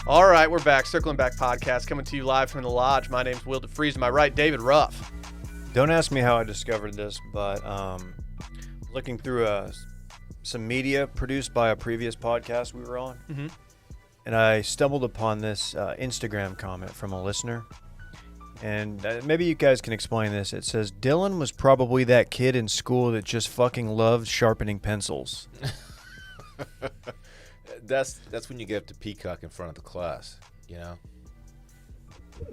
All right, we're back. Circling Back Podcast coming to you live from the Lodge. My name's Will DeFries. To my right, David Ruff. Don't ask me how I discovered this, but looking through some media produced by a previous podcast we were on, and I stumbled upon this Instagram comment from a listener. And maybe you guys can explain this. It says, Dylan was probably that kid in school that just fucking loved sharpening pencils. That's when you get up to peacock in front of the class, you know?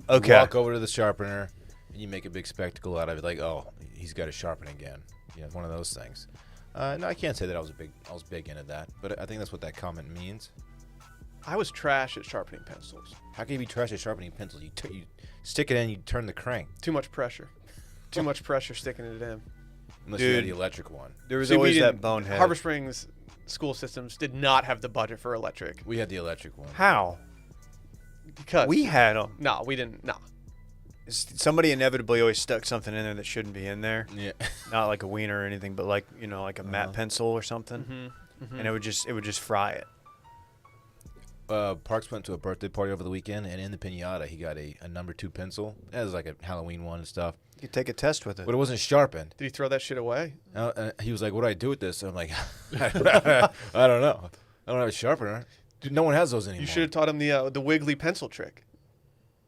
Okay. You walk over to the sharpener, and you make a big spectacle out of it, like, oh, he's got to sharpen again. You know, one of those things. No, I can't say that I was big into that, but I think that's what that comment means. I was trash at sharpening pencils. How can you be trash at sharpening pencils? You stick it in, you turn the crank. Too much pressure. Too much pressure sticking it in. Unless you had the electric one. There was always that bonehead. Harbor Springs school systems did not have the budget for electric. We had the electric one. How? Because We had them. No, we didn't. No. Somebody inevitably always stuck something in there that shouldn't be in there. Yeah. Not like a wiener or anything, but like, you know, like a matte pencil or something. And it would just fry it. Parks went to a birthday party over the weekend, and in the piñata, he got a number 2 pencil. It was like a Halloween one and stuff. You could take a test with it. But it wasn't sharpened. Did he throw that shit away? He was like, what do I do with this? And I'm like, I don't know. I don't have a sharpener. Dude, no one has those anymore. You should have taught him the wiggly pencil trick.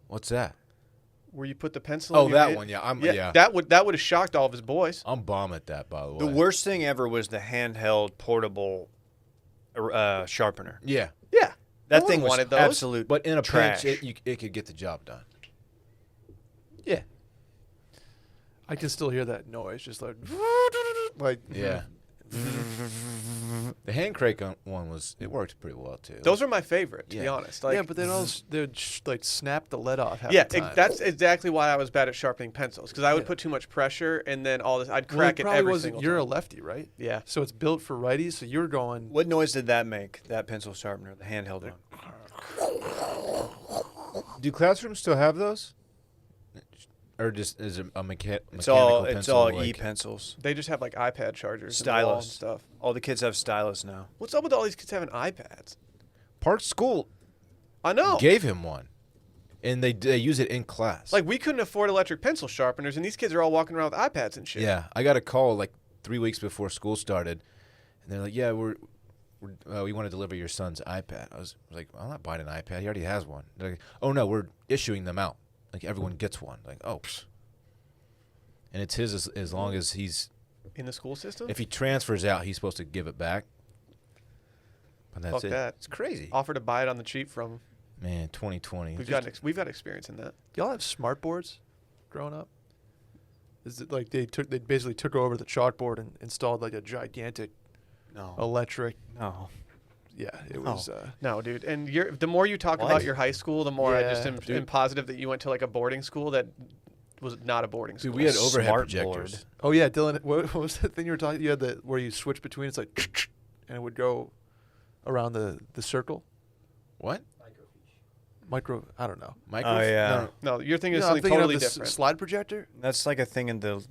What's that? Where you put the pencil Oh, in your that head. one, yeah. Yeah. That would have shocked all of his boys. I'm bomb at that, by the way. The worst thing ever was the handheld portable sharpener. Yeah. Yeah. That No thing one was wanted those. absolute But in a trash. pinch, it could get the job done. Yeah. I can still hear that noise, just like Yeah. The hand crank one it worked pretty well, too. Those are my favorite, to be Yeah. honest. Like, yeah, but then they'd like snap the lead off. Half yeah, the time. that's exactly why I was bad at sharpening pencils, because I would put too much pressure, and then I'd crack it probably every wasn't. single You're a time. lefty, right? Yeah. So it's built for righties. So you're going. What noise did that make, that pencil sharpener, the handheld one? Do classrooms still have those? Or just is it a mechanical It's pencil? all like- e-pencils. They just have like iPad chargers, in the wall and Stylus. stuff. All the kids have stylus now. What's up with all these kids having iPads? Park School I know. gave him one, and they use it in class. Like, we couldn't afford electric pencil sharpeners, and these kids are all walking around with iPads and shit. Yeah, I got a call like 3 weeks before school started, and they're like, "Yeah, we want to deliver your son's iPad." I was like, "I'm not buying an iPad. He already has one." They're like, "Oh no, we're issuing them out. Like everyone gets one." Like, oh, psh. And it's his as long as he's In the school system? if he transfers out, he's supposed to give it back. But that's Fuck it. that. It's crazy, Offer to buy it on the cheap from them. man. 2020. We've got experience in that. Y'all have smart boards growing up? Is it like they basically took over the chalkboard and installed like a gigantic No. electric? No. Yeah, it was. No, dude. And the more you talk What? about your high school, the more I Yeah, just am dude. positive that you went to like a boarding school that was not a boarding school. Dude, we had overhead Smart projectors. board. Oh yeah, Dylan. What was the thing you were talking? You had where you switch between. It's like, and it would go around the circle. What? Micro. I don't know. Micro? Oh, yeah. No, you're thinking of No, I'm something thinking totally of the different. slide projector. That's like a thing in the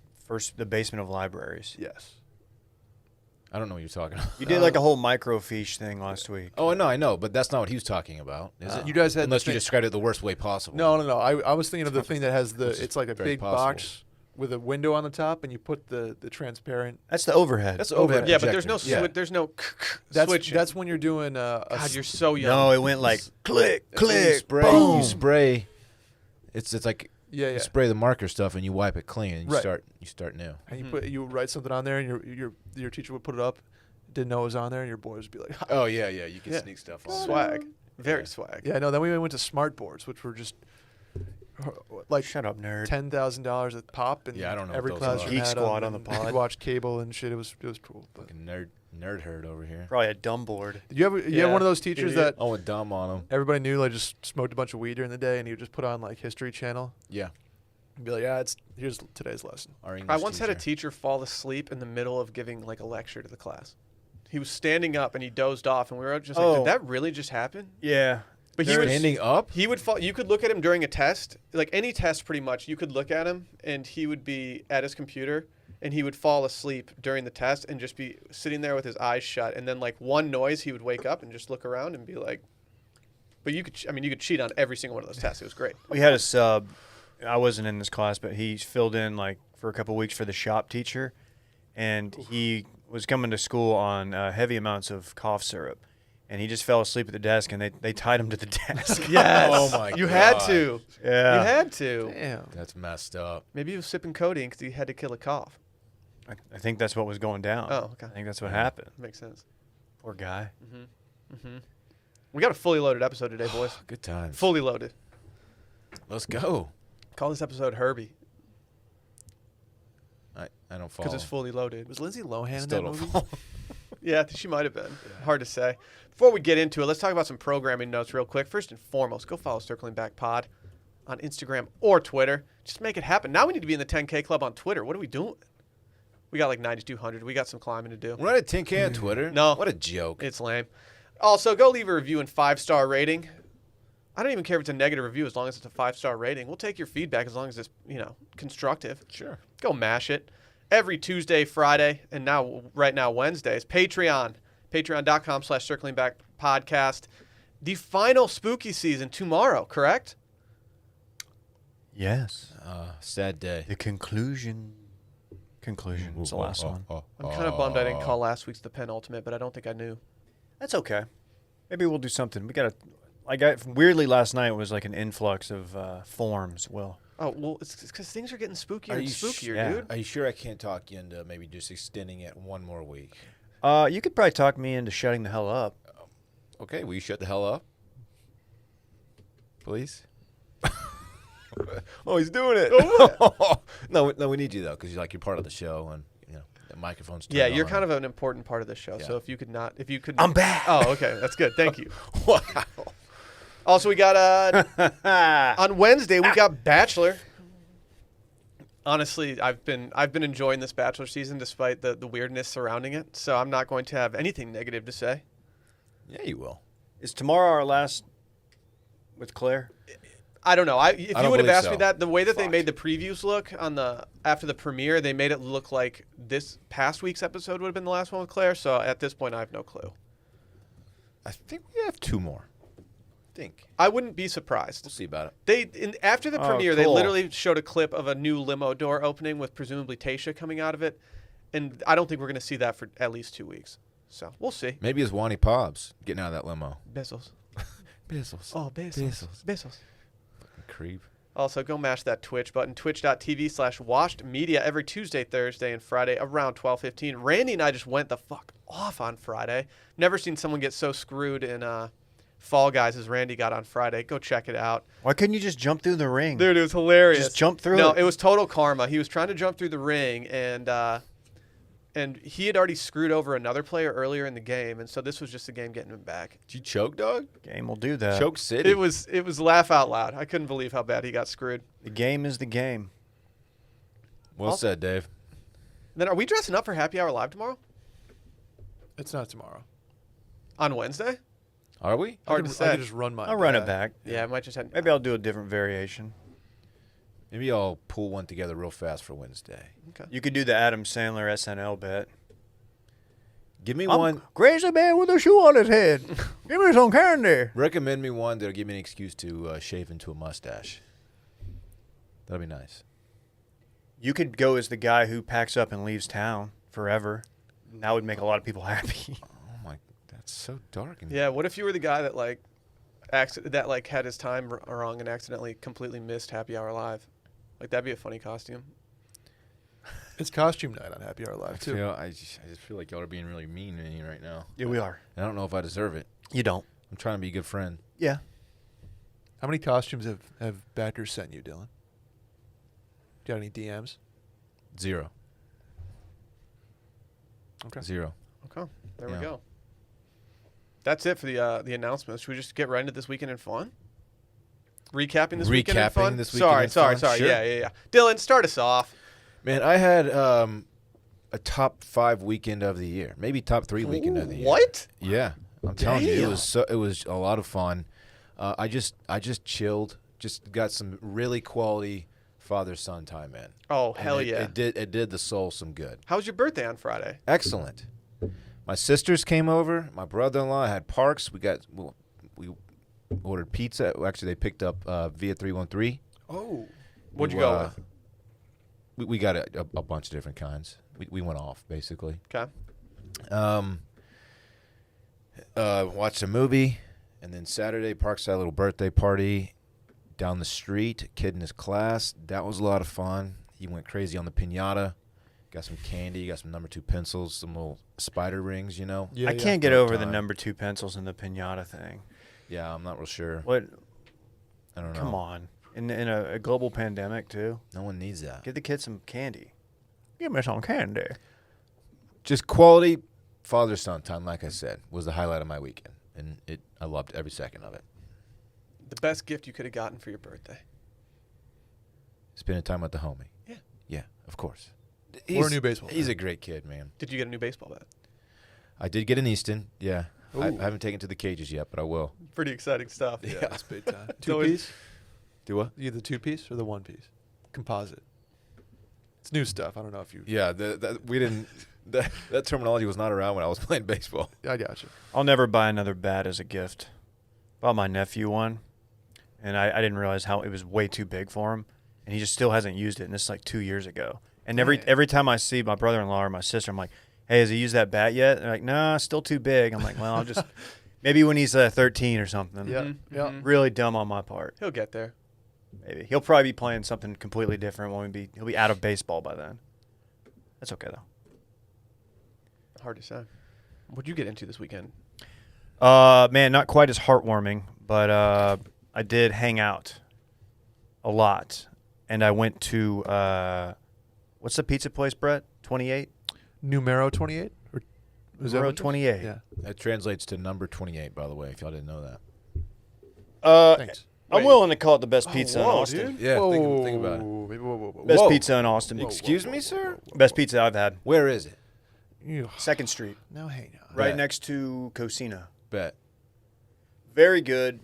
basement of libraries. Yes. I don't know what you're talking about. You did like a whole microfiche thing last week. Oh, I know, but that's not what he was talking about, is it? You guys had Unless the you thing- described it the worst way possible. No. I was thinking of the thing that has Which is it's like a very big possible. box with a window on the top, and you put the transparent. That's the overhead. That's overhead. Yeah, but there's no projector. there's no That's switching. that's when you're doing. God, you're so young. No, it went like click, That's when you click, spray. boom. You spray. It's like yeah. you spray the marker stuff and you wipe it clean and you Right. start new. And you write something on there, and your teacher would put it up, didn't know it was on there, and your boys would be like, Oh yeah, you can Yeah. sneak stuff on. Swag. Very Yeah. swag. yeah, no. Then we went to smart boards, which were just like Shut up, nerd. $10,000 a pop, and Yeah, I don't know every what those classroom are. Geek had Squad 'em, on the and pod. You watched cable and shit. It was cool. But Fucking nerd herd over here. Probably a dumb board. did you Yeah. have one of those teachers Idiot. that Oh, a dumb on them. everybody knew like just smoked a bunch of weed during the day, and he would just put on like History Channel Yeah. and be like, yeah, here's today's lesson. Our English I once had a teacher. teacher fall asleep in the middle of giving like a lecture to the class. He was standing up and he dozed off, and we were just like, Oh. "Did that really just happen?" Yeah. But he was Standing up? He would fall. You could look at him during a test, like any test, pretty much. You could look at him, and he would be at his computer, and he would fall asleep during the test, and just be sitting there with his eyes shut. And then, like one noise, he would wake up and just look around and be like, But you could cheat on every single one of those tests. It was great. We had a sub. I wasn't in this class, but he filled in like for a couple weeks for the shop teacher, and he was coming to school on heavy amounts of cough syrup, and he just fell asleep at the desk, and they tied him to the desk. Yes. Oh my You God. had to. Yeah. You had to. Damn. That's messed up. Maybe he was sipping codeine because he had to kill a cough. I think that's what was going down. Oh, okay. I think that's what happened. Makes sense. Poor guy. We got a fully loaded episode today, boys. Good times. Fully loaded. Let's go. Call this episode Herbie I don't follow. because it's fully loaded. Was Lindsay Lohan in Still that don't movie? follow. Yeah, I think she might have been. Hard to say. Before we get into it, let's talk about some programming notes real quick. First and foremost, go follow Circling Back Pod on Instagram or Twitter. Just make it happen. Now we need to be in the 10K club on Twitter. What are we doing? We got like 9,200. We got some climbing to do. We're not at 10K on Twitter. No. What a joke. It's lame. Also, go leave a review and 5-star rating. I don't even care if it's a negative review as long as it's a 5-star rating. We'll take your feedback as long as it's, constructive. Sure. Go mash it. Every Tuesday, Friday, and right now Wednesdays. Patreon. Patreon.com/Circling Back Podcast. The final spooky season tomorrow, correct? Yes. Sad day. The conclusion. It's the last one. I'm kind of bummed I didn't call last week's the penultimate, but I don't think I knew. That's okay. Maybe we'll do something. We got weirdly last night was like an influx of forms. Well, Oh, well, it's because things are getting spookier Are and you spookier, yeah. dude. Are you sure I can't talk you into maybe just extending it one more week? you could probably talk me into shutting the hell up. Okay, will you shut the hell up? Please? Oh, he's doing it. No, we need you, though, because you're part of the show, and, the microphone's turned Yeah, you're on. kind of an important part of this show. Yeah. So if you could. I'm back. Oh, okay. That's good. Thank you. Wow. Also, we got on Wednesday we got Bachelor. Honestly, I've been enjoying this Bachelor season despite the weirdness surrounding it. So I'm not going to have anything negative to say. Yeah, you will. Is tomorrow our last with Claire? I don't know. If you don't would have believe asked me so. that, the way that they Fuck. made the previews look after the premiere, they made it look like this past week's episode would have been the last one with Claire. So at this point, I have no clue. I think we have two more. I wouldn't be surprised. We'll see about it. After the Oh, premiere, they cool. literally showed a clip of a new limo door opening with presumably Tasha coming out of it, and I don't think we're going to see that for at least 2 weeks. So we'll see. Maybe it's Wani Pobbs getting out of that limo. Bezos. Bezos. Oh, Bezos. Bezos. Creep. Also, go mash that Twitch button, twitch.tv/washedmedia every Tuesday, Thursday, and Friday around 12:15. Randy and I just went the fuck off on Friday. Never seen someone get so screwed in Fall Guys as Randy got on Friday. Go check it out. Why couldn't you just jump through the ring? Dude, it was hilarious. Just jump through No, it. it was total karma. He was trying to jump through the ring, and he had already screwed over another player earlier in the game, and so this was just the game getting him back. Did you choke, dog? Game will do that. Choke City. It was laugh out loud. I couldn't believe how bad he got screwed. The game is the game. Well said, Dave. Then are we dressing up for Happy Hour Live tomorrow? It's not tomorrow. On Wednesday? Are we? Hard I to can, say. I can just run mine. I'll run it back. Yeah, I might just have. Maybe I'll do a different variation. Maybe I'll pull one together real fast for Wednesday. Okay. You could do the Adam Sandler SNL bet. Give me one. Crazy man with a shoe on his head. Give me some candy. Recommend me one that'll give me an excuse to shave into a mustache. That'll be nice. You could go as the guy who packs up and leaves town forever. That would make a lot of people happy. Oh my, that's so dark. And Yeah. What if you were the guy that had his time wrong and accidentally completely missed Happy Hour Live? Like that'd be a funny costume. It's costume night on Happy Hour Live, too. I just feel like y'all are being really mean to me right now. Yeah, we are. I don't know if I deserve it. You don't. I'm trying to be a good friend. Yeah. How many costumes have backers sent you, Dylan? Got any DMs? 0. Okay. 0. Okay. There we Yeah. go. That's it for the announcements. Should we just get right into this weekend in fun? Recapping this weekend in Recapping fun? this weekend in Sorry. fun? Sure. Yeah. Dylan, start us off. Man, I had a top 5 weekend of the year, maybe top 3 weekend of the year. What? Yeah, I'm telling you, Damn. it was a lot of fun. I just chilled, just got some really quality father-son time in. Oh, And hell it, yeah. It did the soul some good. How was your birthday on Friday? Excellent. My sisters came over. My brother-in-law had Parks. We ordered pizza. Actually, they picked up via 313. Oh. What'd you go with? We got a bunch of different kinds. We went off, basically. Okay. Watched a movie, and then Saturday, Parkside little birthday party down the street. Kid in his class. That was a lot of fun. He went crazy on the piñata. Got some candy. Got some number 2 pencils. Some little spider rings, you know. Yeah, I can't get over the number 2 pencils and the piñata thing. Yeah, I'm not real sure. What? I don't know. Come on. In a global pandemic, too. No one needs that. Give the kids some candy. Give me some candy. Just quality father-son time, like I said, was the highlight of my weekend. And I loved every second of it. The best gift you could have gotten for your birthday. Spending time with the homie. Yeah. Yeah, of course. Or a new baseball He's bat. a great kid, man. Did you get a new baseball bat? I did get an Easton, yeah. I Ooh. haven't taken it to the cages yet, but I will. Pretty exciting stuff. Yeah, that's big time. It's always- 2-piece? Do what? You the 2-piece or the 1-piece? Composite. It's new stuff. I don't know if you. Yeah, we didn't. That terminology was not around when I was playing baseball. I got you. I'll never buy another bat as a gift. Bought my nephew one, and I didn't realize how it was way too big for him, and he just still hasn't used it, and this is like 2 years ago. And every time I see my brother-in-law or my sister, I'm like, hey, has he used that bat yet? They're like, nah, still too big. I'm like, well, I'll just maybe when he's 13 or something. Yeah. Mhm, Yeah. mhm. Really dumb on my part. He'll get there. Maybe he'll probably be playing something completely different when he'll be out of baseball by then. That's okay though. Hard to say. What'd you get into this weekend? Man, not quite as heartwarming, but I did hang out a lot, and I went to what's the pizza place, Brett? 28. Numero 28? Or was that Numero what it is? 28. Yeah. That translates to number 28, by the way, if y'all didn't know that. Thanks. I'm Wait. willing to call it the best pizza in whoa, Austin. dude. Yeah, think about it. Whoa. Best Whoa. pizza in Austin. Excuse me, sir? Best pizza I've had. Where is it? Ew. 2nd Street, Now, hey, now. right Bet. next to Cocina. Bet. Very good.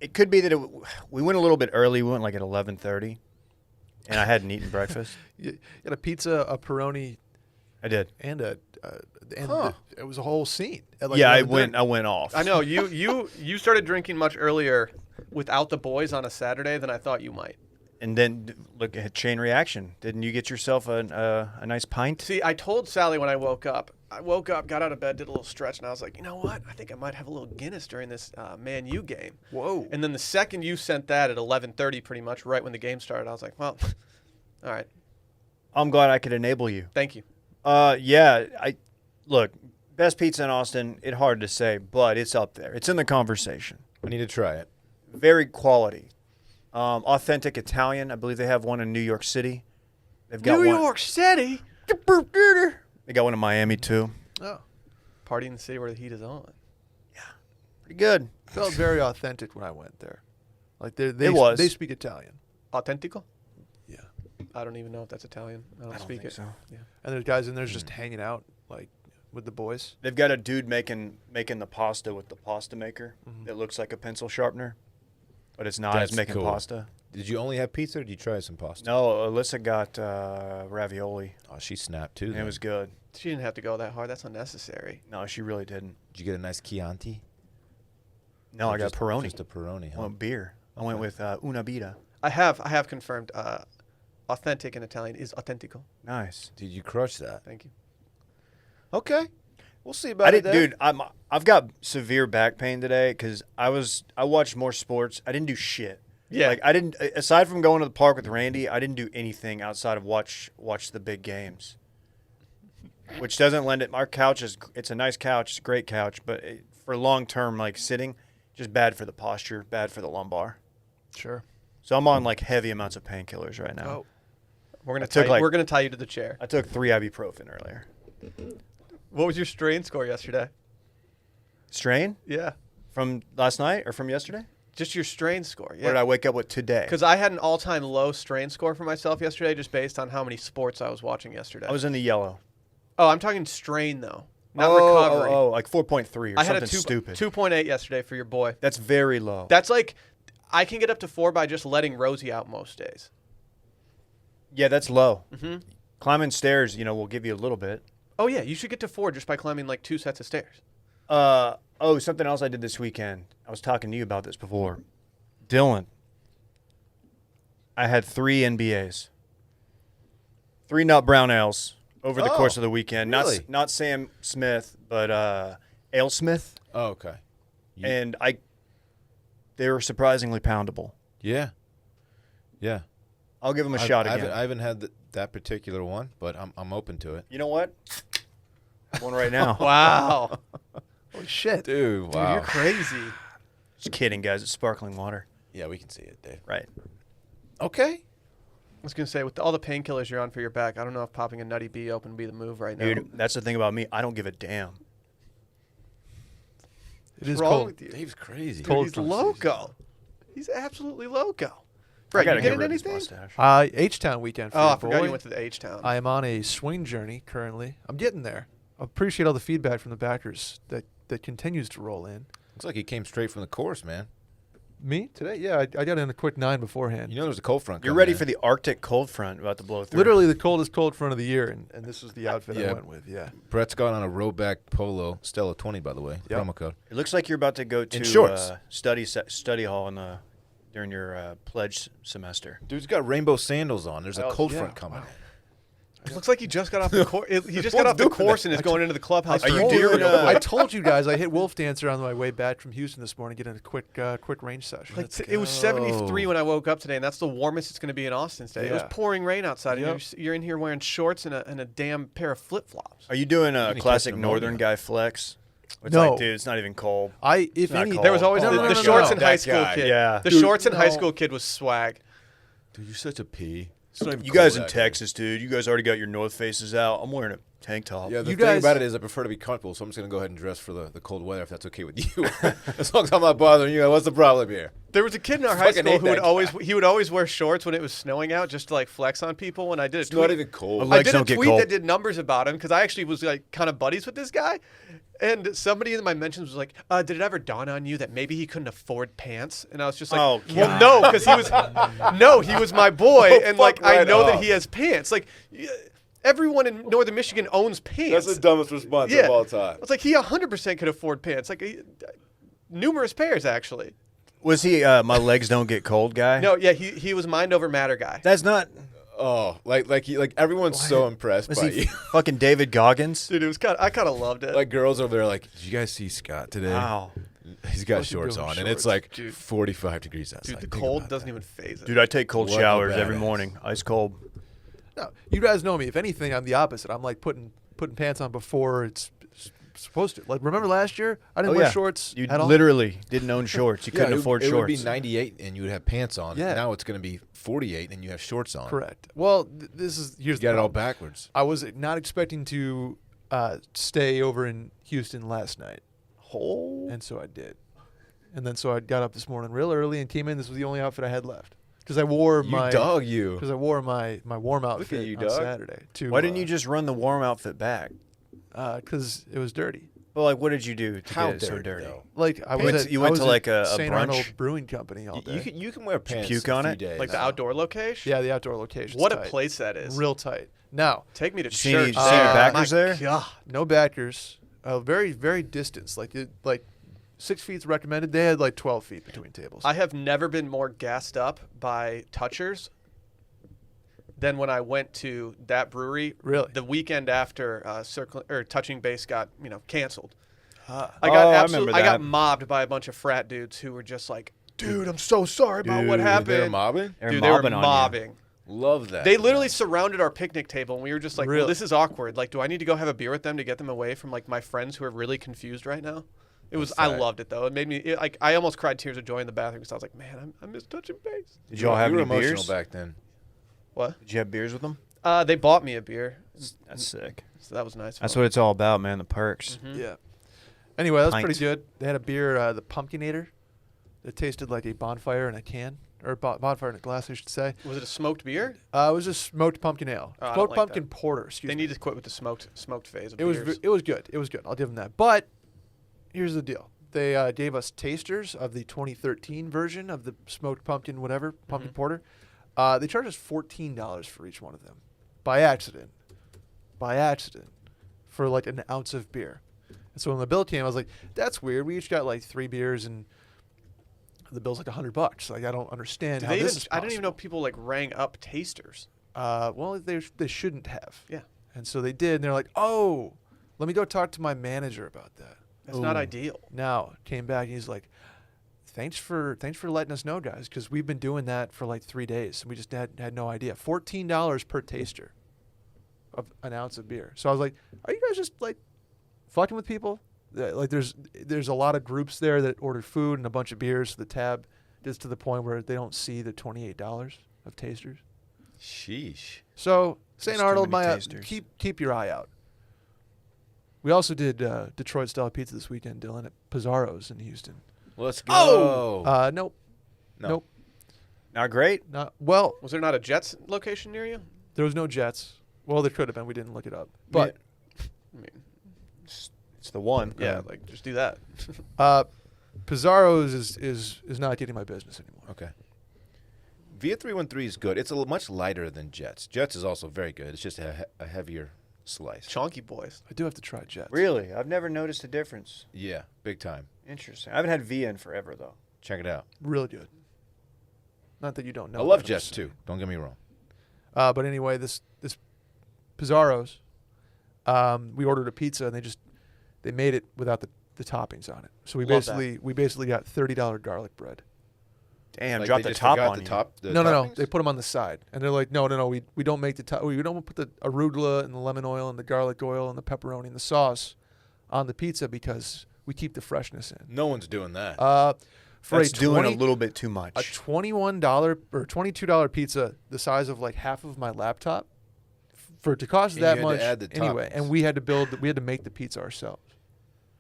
It could be that we went a little bit early. We went like at 11:30, and I hadn't eaten breakfast. You got a pizza, a Peroni, I did. and Huh. it was a whole scene. At like Yeah, I 11:30. went off. I know you started drinking much earlier without the boys on a Saturday than I thought you might. And then look at chain reaction. Didn't you get yourself a nice pint? See, I told Sally when I woke up. I woke up, got out of bed, did a little stretch, and I was like, you know what? I think I might have a little Guinness during this Man U game. Whoa. And then the second you sent that at 11:30, pretty much right when the game started, I was like, well, all right, I'm glad I could enable you. thank you. Yeah. Look, best pizza in Austin. It's hard to say, but it's up there. It's in the conversation. I need to try it. Very quality. Authentic Italian. I believe they have one in New York City. They've got New one. York City, They got one in Miami too. Oh. party in the city where the heat is on. Pretty good. Felt very authentic when I went there. Like they It was. they speak Italian. Autentico? Yeah. I don't even know if that's Italian. I don't speak think it. so. Yeah. And there's guys in there just hanging out like with the boys. They've got a dude making the pasta with the pasta maker Mhm. that looks like a pencil sharpener, but it's not. That's It's making cool. pasta. Did you only have pizza or did you try some pasta? No, Alyssa got ravioli, Oh, she snapped too. and it then. was good. She didn't have to go that hard. That's unnecessary. No, she really didn't. Did you get a nice Chianti? No, Or I got just- Peroni. Just a Peroni, I huh? went beer. I went with Una Bita. I have confirmed. Authentic in Italian is autentico. Nice. Did you crush that? Thank you. Okay. We'll see about I it did, then. dude. I've got severe back pain today because I watched more sports. I didn't do shit. Yeah. Like I didn't, aside from going to the park with Randy, I didn't do anything outside of watch the big games. Which doesn't lend it. Our couch it's a nice couch, it's a great couch, but for long term like sitting, just bad for the posture, bad for the lumbar. Sure. So I'm on like heavy amounts of painkillers right now. Oh. We're I took, like- gonna tie you to the chair. I took 3 ibuprofen earlier. What was your strain score yesterday? Strain Yeah. from last night or from yesterday? Just your strain score. What did Yeah. I wake up with today? Because I had an all-time low strain score for myself yesterday, just based on how many sports I was watching yesterday. I was in the yellow. Oh, I'm talking strain though, not recovery. Oh, like 4.3 or I had something a stupid. 2.8 yesterday for your boy. That's very low. That's like, I can get up to 4 by just letting Rosie out most days. Yeah, that's low. Mm-hmm. Climbing stairs, will give you a little bit. Oh yeah, you should get to 4 just by climbing like 2 sets of stairs. Oh, something else I did this weekend. I was talking to you about this before. Dylan, I had 3 NBAs. 3 nut brown ales over the course of the weekend. Really? Not Sam Smith, but Ale Smith. Oh, okay. And they were surprisingly poundable. Yeah. Yeah. I'll give them a shot again. I haven't had that particular one, but I'm open to it. You know what? One right now. Wow. Holy shit. Dude, Dude, wow. you're crazy. Just kidding, guys. It's sparkling water. Yeah, we can see it, Dave. Right. Okay. I was going to say, with all the painkillers you're on for your back, I don't know if popping a Nutty B open would be the move right now. Dude, that's the thing about me. I don't give a damn. It is What's wrong cold. with you? Dave's crazy. Dude, Cold he's front loco. He's absolutely loco. I Brett, gotta you get getting rid of this anything? mustache. H-Town weekend for Oh, I your forgot boy. you went to the H-Town. I am on a swing journey currently. I'm getting there. I appreciate all the feedback from the backers that continues to roll in. Looks like he came straight from the course, man. Me? Today? Yeah, I got in a quick 9 beforehand. You know there's a cold front You're coming ready in. for the Arctic cold front about to blow through. Literally the coldest cold front of the year, and this was the outfit I Yeah. went with, yeah. Brett's got on a rowback polo, Stella 20, by the way. Yep. Promo code. It looks like you're about to go to shorts. study hall during your pledge semester. Dude's got rainbow sandals on. There's a Oh, cold yeah, front coming. wow. It looks like he just got off the course. He just got off the doing course that? and is going into the clubhouse. Are for you a beer doing, real quick. I told you guys I hit Wolf Dancer on my way back from Houston this morning, getting a quick range session. Like it was 73 when I woke up today, and that's the warmest it's going to be in Austin today. It was Yeah. pouring rain outside, Yep. and you're in here wearing shorts and a damn pair of flip flops. Are you doing a catch classic pneumonia. northern guy flex? It's No. like, dude, it's not even cold. If not any, cold. There was always Oh, the, no, the no, shorts no. in high That school guy. kid. Yeah. The Dude, shorts in high no. school kid was swag. Dude, you're such a pea. It's not even You cold guys in out here. Texas, dude, you guys already got your North Faces out. I'm wearing a tank top. Yeah, the You thing guys- about it is I prefer to be comfortable, so I'm just going to go ahead and dress for the cold weather if that's okay with you. As long as I'm not bothering you, what's the problem here? There was a kid in our high Fucking school hate who that guy. would always wear shorts when it was snowing out just to like flex on people. When I did a It's tweet, not even cold. I I Legs did a don't get tweet cold. that did numbers about him because I actually was like kind of buddies with this guy, and somebody in my mentions was like, "Did it ever dawn on you that maybe he couldn't afford pants?" And I was just like, Oh, "Well, no, because he was my boy, Oh, and like fuck I right know that off. he has pants. Like everyone in Northern Michigan owns pants. That's the dumbest response Yeah. of all time. It's like he 100% could afford pants, like numerous pairs actually. Was he my legs don't get cold guy? No, yeah, he was mind over matter guy. That's not. Oh, like everyone's so impressed Was by he you. fucking David Goggins? Dude, it was I kind of loved it. Like girls over there, like, did you guys see Scott today? Wow. He's got What's he shorts doing on, with and it's shorts? like Dude. 45 degrees outside. Dude, the Think cold about doesn't that. even phase it. Dude, I take cold What a showers every badass. morning. Ice cold. No, you guys know me. If anything, I'm the opposite. I'm like putting pants on before it's supposed to. Like, remember last year? I didn't wear shorts You at all. literally didn't own shorts. You couldn't Yeah, afford it shorts. would be 98 and you would have pants on. Yeah. Now it's going to be 48 and you have shorts on. Correct. Well, here's You the got it all problem. backwards. I was not expecting to stay over in Houston last night, and so I did. And then so I got up this morning real early and came in. This was the only outfit I had left because I wore You my dog, you. because I wore my warm outfit you, on dog. Saturday. Why didn't you just run the warm outfit back? Because it was dirty. Well, like, what did you do to How get it so dirty, dirty? though? Like I You was went at, you I went was to, at like, a St. brunch? Arnold Brewing Company all day. You can wear pants. puke a on few it? days. like the outdoor location. Yeah, the outdoor location. What a place that is. Real tight. Now, Take me to See church. any- see any backers my there? God. no backers. Very, very distance. Like 6 feet's recommended. They had like 12 feet between tables. I have never been more gassed up by touchers than when I went to that brewery. Really? The weekend after Touching Base got canceled. Ah. I got I remember I got that. mobbed by a bunch of frat dudes who were just like, "Dude, I'm so sorry about what Dude, happened." They're mobbing? They're Dude, they were mobbing on you. mobbing. Love that. They literally surrounded our picnic table, and we were just like, Really? "Well, this is awkward. Like, do I need to go have a beer with them to get them away from like my friends who are really confused right now?" It was. That's I tight. loved it though. It made me like I almost cried tears of joy in the bathroom because I was like, "Man, I miss Touching Base." Did y'all have you were any emotional beers? back then. What? Did you have beers with them? They bought me a beer, That's sick. so that was nice. of That's them. what it's all about, man. The perks. Mhm. Yeah. Anyway, that was Pint. pretty good. They had a beer, the Pumpkinator, that tasted like a bonfire in a can, or bonfire in a glass, I should say. Was it a smoked beer? It was just smoked pumpkin ale, Oh, I don't smoked like pumpkin that. porter. Excuse They me. need to quit with the smoked phase of It beers. was it was good. It was good. I'll give them that. But here's the deal. They gave us tasters of the 2013 version of the smoked pumpkin pumpkin porter. They charged us $14 for each one of them, by accident, for like an ounce of beer. And so when the bill came, I was like, that's weird. We each got like 3 beers and the bill's like $100. Like, I don't understand how this is possible. I didn't even know people like rang up tasters. Well, they shouldn't have. Yeah. And so they did, and they're like, oh, let me go talk to my manager about that. That's not ideal. Now, came back, and he's like, thanks for letting us know, guys, because we've been doing that for like 3 days, and we just had no idea. $14 per taster of an ounce of beer. So I was like, are you guys just like fucking with people? Like there's a lot of groups there that order food and a bunch of beers. The tab gets to the point where they don't see the $28 of tasters. Sheesh. So St. Too Arnold, many my tasters. keep your eye out. We also did Detroit style pizza this weekend, Dylan, at Pizarro's in Houston. Let's go. Nope. No. Nope. Not great. Not well. Was there not a Jets location near you? There was no Jets. Well, there could have been. We didn't look it up. But I mean, It's the one. yeah, like just do that. Pizarro's is not getting my business anymore. Okay. Via 313 is good. It's much lighter than Jets. Jets is also very good. It's just a heavier slice. Chonky boys. I do have to try Jets. Really? I've never noticed a difference. Yeah, big time. Interesting. I haven't had Via in forever, though. Check it out. Really good. Not that you don't know. I love that, I'm Jets just too. Don't get me wrong. saying. But anyway, this Pizarro's, we ordered a pizza and they made it without the toppings on it. So we Love that. basically got $30 garlic bread. Damn, Like, drop they the just top forgot on the you. top. The No. toppings? They put them on the side, and they're like, no. We don't make the top. We don't put the arugula and the lemon oil and the garlic oil and the pepperoni and the sauce on the pizza because we keep the freshness in. No one's doing that. For That's a doing a 20 little bit too much. a $21 or $22 pizza the size of like half of my laptop for it to cost And that you had to much add the anyway, toppings. and we had to make the pizza ourselves.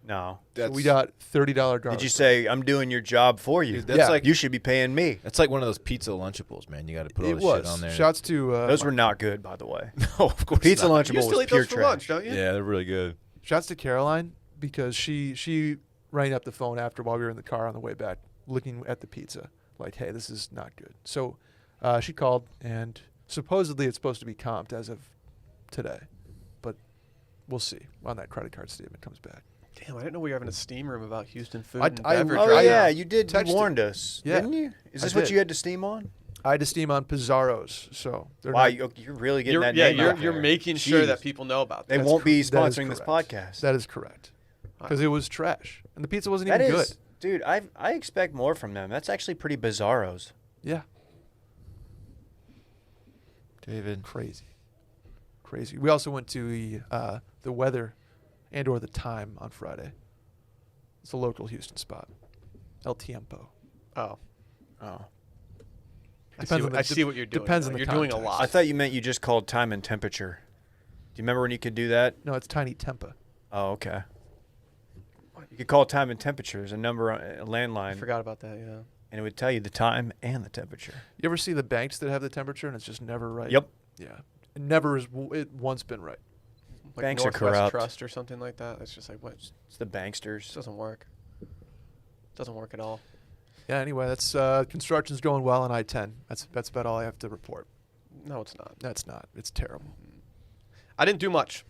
No. So we got $30 garlic. Did you say, I'm doing your job for you? Dude, that's Yeah. like You should be paying me. that's like one of those pizza Lunchables, man. You got to put all it this was? shit on there. Shouts to Those were not good, by the way. No, of course Pizza not. Lunchable You still was eat pure those for trash. lunch, don't you? Yeah, they're really good. Shouts to Caroline because she rang up the phone after while we were in the car on the way back, looking at the pizza like, hey, this is not good. So she called, and supposedly it's supposed to be comped as of today, but we'll see when that credit card statement comes back. Damn, I didn't know we were having a steam room about Houston food I- and I- beverage. Oh, right yeah, now. you did. You Texted. warned us, Yeah. didn't you? Is I this what did. you had to steam on? I had to steam on Pizarro's, so they're Wow, not- you're really getting that yeah, name out you're there. making sure that Jeez. people know about They that. won't be that is sponsoring this correct. podcast. That is correct because it was trash and the pizza wasn't That even is, good. dude. I expect more from them. That's actually pretty bizarros. Yeah, David. crazy. We also went to the Weather and/or the Time on Friday. It's a local Houston spot. El Tiempo. Oh, Oh, I see what you're doing. depends now. on the You're doing a context. lot. I thought you meant you just called time and temperature. Do you remember when you could do that? No, it's Tiny Tempa. Oh, okay. You could call time and temperature. There's a number on a I landline, forgot about that. Yeah. and it would tell you the time and the temperature. You ever see the banks that have the temperature and it's just never right? Yep. Yeah. It never is. It once been right. Like Banks are Northwest corrupt. Trust or something like that. It's just like what? It It's the banksters. just doesn't work. Doesn't work at all. Yeah. Anyway, that's construction's going well on I-10. That's about all I have to report. No, it's not. That's not. It's terrible. I didn't do much.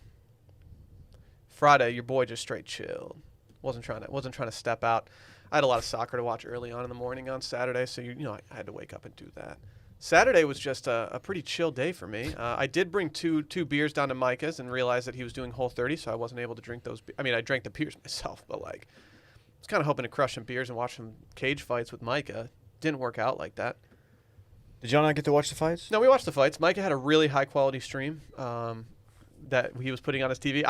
Friday, your boy just straight chilled. Wasn't trying to step out. I had a lot of soccer to watch early on in the morning on Saturday, so I had to wake up and do that. Saturday was just a pretty chill day for me. I did bring two beers down to Micah's and realized that he was doing Whole30, so I wasn't able to drink those. I mean, I drank the beers myself, but like, I was kind of hoping to crush some beers and watch some cage fights with Micah. Didn't work out like that. Did y'all not get to watch the fights? No, we watched the fights. Micah had a really high quality stream that he was putting on his TV.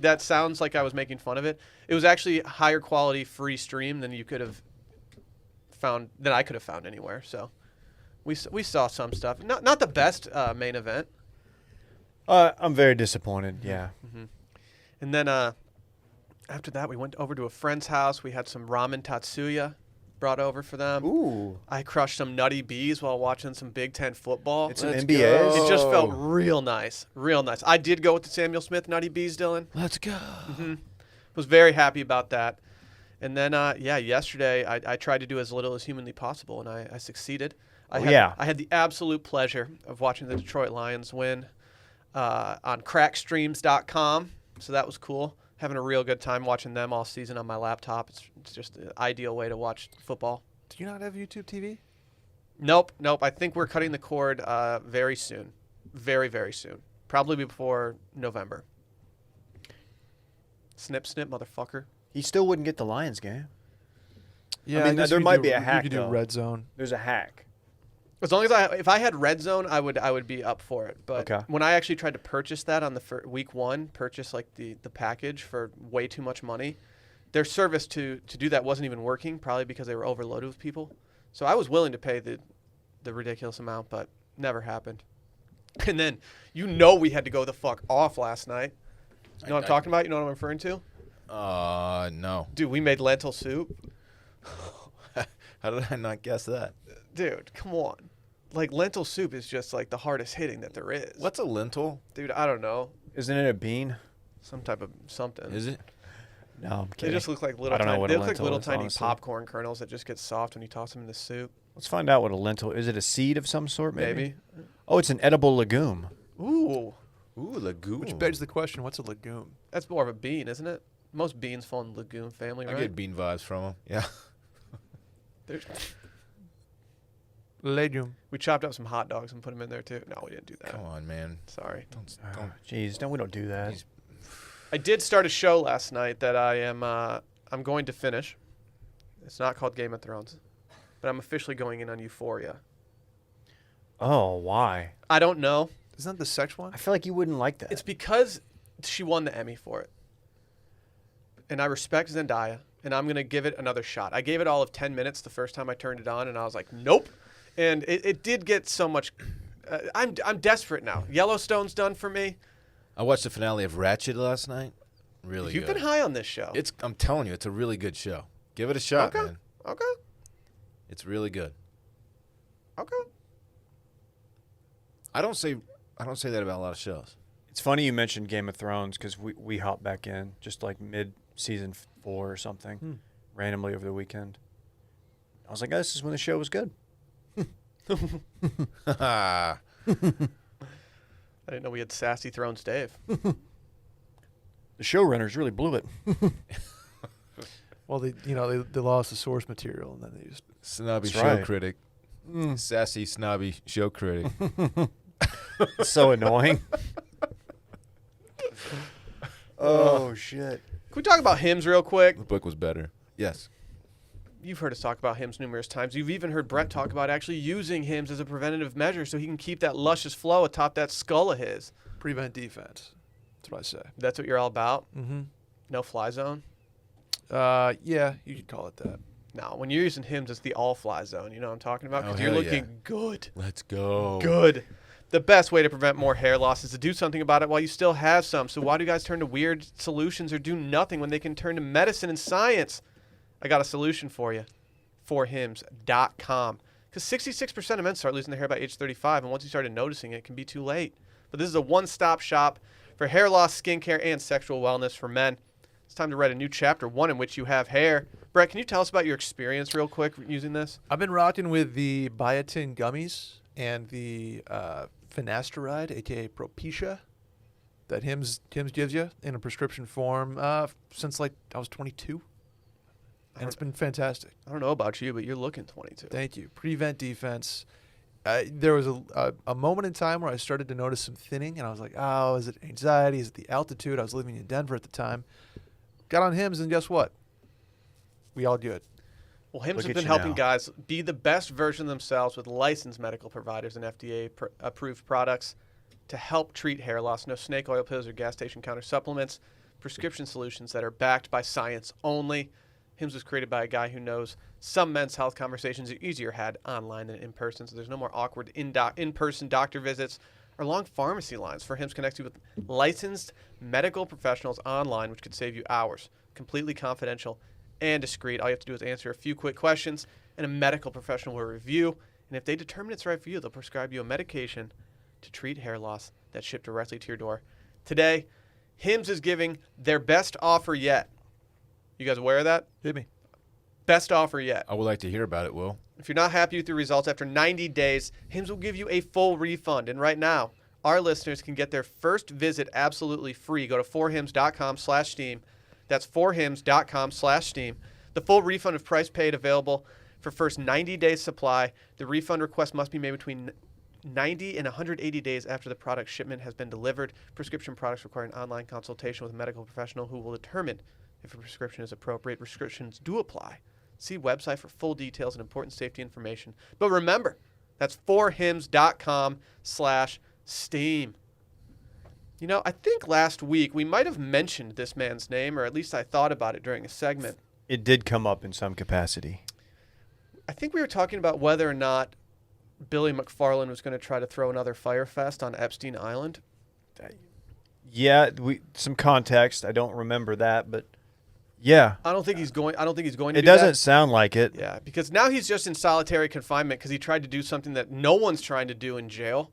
That sounds like I was making fun of it. It was actually a higher quality free stream than you could have found, than I could have found anywhere. So we saw some stuff. Not the best main event. I'm very disappointed. Yeah. And then after that, we went over to a friend's house. We had some ramen tatsuya brought over for them. Ooh. I crushed some Nutty Bees while watching some Big Ten football. It's some Let's NBAs. go. It just felt real nice, real nice. I did go with the Samuel Smith Nutty Bees, Dylan. Let's go. Was very happy about that. And then, yesterday I tried to do as little as humanly possible, and I succeeded. I had the absolute pleasure of watching the Detroit Lions win on crackstreams.com, so that was cool. having a real good time watching them all season on my laptop. It's just an ideal way to watch football. Do you not have YouTube TV? Nope. I think we're cutting the cord very soon. Very, very soon. Probably before November. Snip, motherfucker. He still wouldn't get the Lions game. Yeah, I mean, guess there you might do- be a you hack, could do though. Red Zone. There's a hack. As long as if I had Red Zone, I would be up for it. But Okay. when I actually tried to purchase that on the week 1, purchase like the package for way too much money, their service to do that wasn't even working, probably because they were overloaded with people. So I was willing to pay the ridiculous amount, but never happened. And then we had to go the fuck off last night. You know what I'm talking about? You know what I'm referring to? No. Dude, we made lentil soup. How did I not guess that? Dude, come on. Like, lentil soup is just, like, the hardest hitting that there is. What's a lentil? Dude, I don't know. Isn't it a bean? Some type of something. Is it? No, I'm They kidding. just look like little I don't know tiny, what they a look like lentil little is, tiny honestly. popcorn kernels that just get soft when you toss them in the soup. Let's find out what a lentil is. It a seed of some sort, maybe? Maybe. Oh, it's an edible legume. Ooh. Ooh, legume. Which begs the question, what's a legume? That's more of a bean, isn't it? Most beans fall in the legume family, I right? get bean vibes from them. Yeah. There's- Legume. we chopped up some hot dogs and put them in there, too. No, we didn't do that. Come on, man. Sorry. Don't. Jeez, no, we don't do that. He's- I did start a show last night that I'm going to finish. It's not called Game of Thrones, but I'm officially going in on Euphoria. Oh, why? I don't know. Isn't that the sex one? I feel like you wouldn't like that. It's because she won the Emmy for it. And I respect Zendaya, and I'm going to give it another shot. I gave it all of 10 minutes the first time I turned it on, and I was like, nope. And it did get so much. I'm desperate now. Yellowstone's done for me. I watched the finale of Ratchet last night. Really You've good. been high on this show. I'm telling you, it's a really good show. Give it a shot, Okay. man. Okay. It's really good. Okay. I don't say that about a lot of shows. It's funny you mentioned Game of Thrones because we hopped back in just like mid-season 4 or something randomly over the weekend. I was like, oh, this is when the show was good. I didn't know we had Sassy Thrones Dave. The showrunners really blew it. Well, they lost the source material, and then they just... Snobby That's show right. critic. Sassy, snobby show critic. It's so annoying. Oh, shit. Can we talk about hymns real quick? The book was better. Yes. You've heard us talk about hymns numerous times. You've even heard Brett talk about actually using hymns as a preventative measure so he can keep that luscious flow atop that skull of his. Prevent defense. That's what I say. That's what you're all about? Mm-hmm. No fly zone? Yeah, you could call it that. No, when you're using hymns, it's the all fly zone. You know what I'm talking about? Because Oh, you're hell looking yeah. good. Let's go. Good. The best way to prevent more hair loss is to do something about it while you still have some. So why do you guys turn to weird solutions or do nothing when they can turn to medicine and science? I got a solution for you. forhims.com. Because 66% of men start losing their hair by age 35, and once you started noticing it, it can be too late. But this is a one-stop shop for hair loss, skincare, and sexual wellness for men. It's time to write a new chapter, one in which you have hair. Brett, can you tell us about your experience real quick using this? I've been rocking with the biotin gummies and the finasteride, a.k.a. Propecia, that Hims gives you in a prescription form since, like, I was 22. And it's been fantastic. I don't know about you, but you're looking 22. Thank you. Prevent defense. There was a moment in time where I started to notice some thinning, and I was like, oh, is it anxiety? Is it the altitude? I was living in Denver at the time. Got on Hims, and guess what? We all good. Well, Hims Look have at been you helping now. guys be the best version of themselves with licensed medical providers and FDA-approved products to help treat hair loss. No snake oil pills or gas station counter supplements. Prescription solutions that are backed by science only. Hims was created by a guy who knows some men's health conversations are easier had online than in person, so there's no more awkward in-person doctor visits or long pharmacy lines. For Hims connects you with licensed medical professionals online, which could save you hours. Completely confidential and discreet. All you have to do is answer a few quick questions, and a medical professional will review. And if they determine it's right for you, they'll prescribe you a medication to treat hair loss that's shipped directly to your door. Today, Hims is giving their best offer yet. You guys aware of that? Hit me. Best offer yet. I would like to hear about it, Will. If you're not happy with your results after 90 days, Hims will give you a full refund. And right now, our listeners can get their first visit absolutely free. Go to forhims.com/steam. That's forhims.com/steam. The full refund of price paid available for first 90 days supply. The refund request must be made between 90 and 180 days after the product shipment has been delivered. Prescription products require an online consultation with a medical professional who will determine if a prescription is appropriate. Restrictions do apply. See website for full details and important safety information. But remember, that's forhims.com/steam. You know, I think last week we might have mentioned this man's name, or at least I thought about it during a segment. It did come up in some capacity. I think we were talking about whether or not Billy McFarland was going to try to throw another Fyre Fest on Epstein Island. Yeah, some context. I don't remember that, but yeah. I don't think he's going to It do doesn't that. sound like it. Yeah, because now he's just in solitary confinement because he tried to do something that no one's trying to do in jail.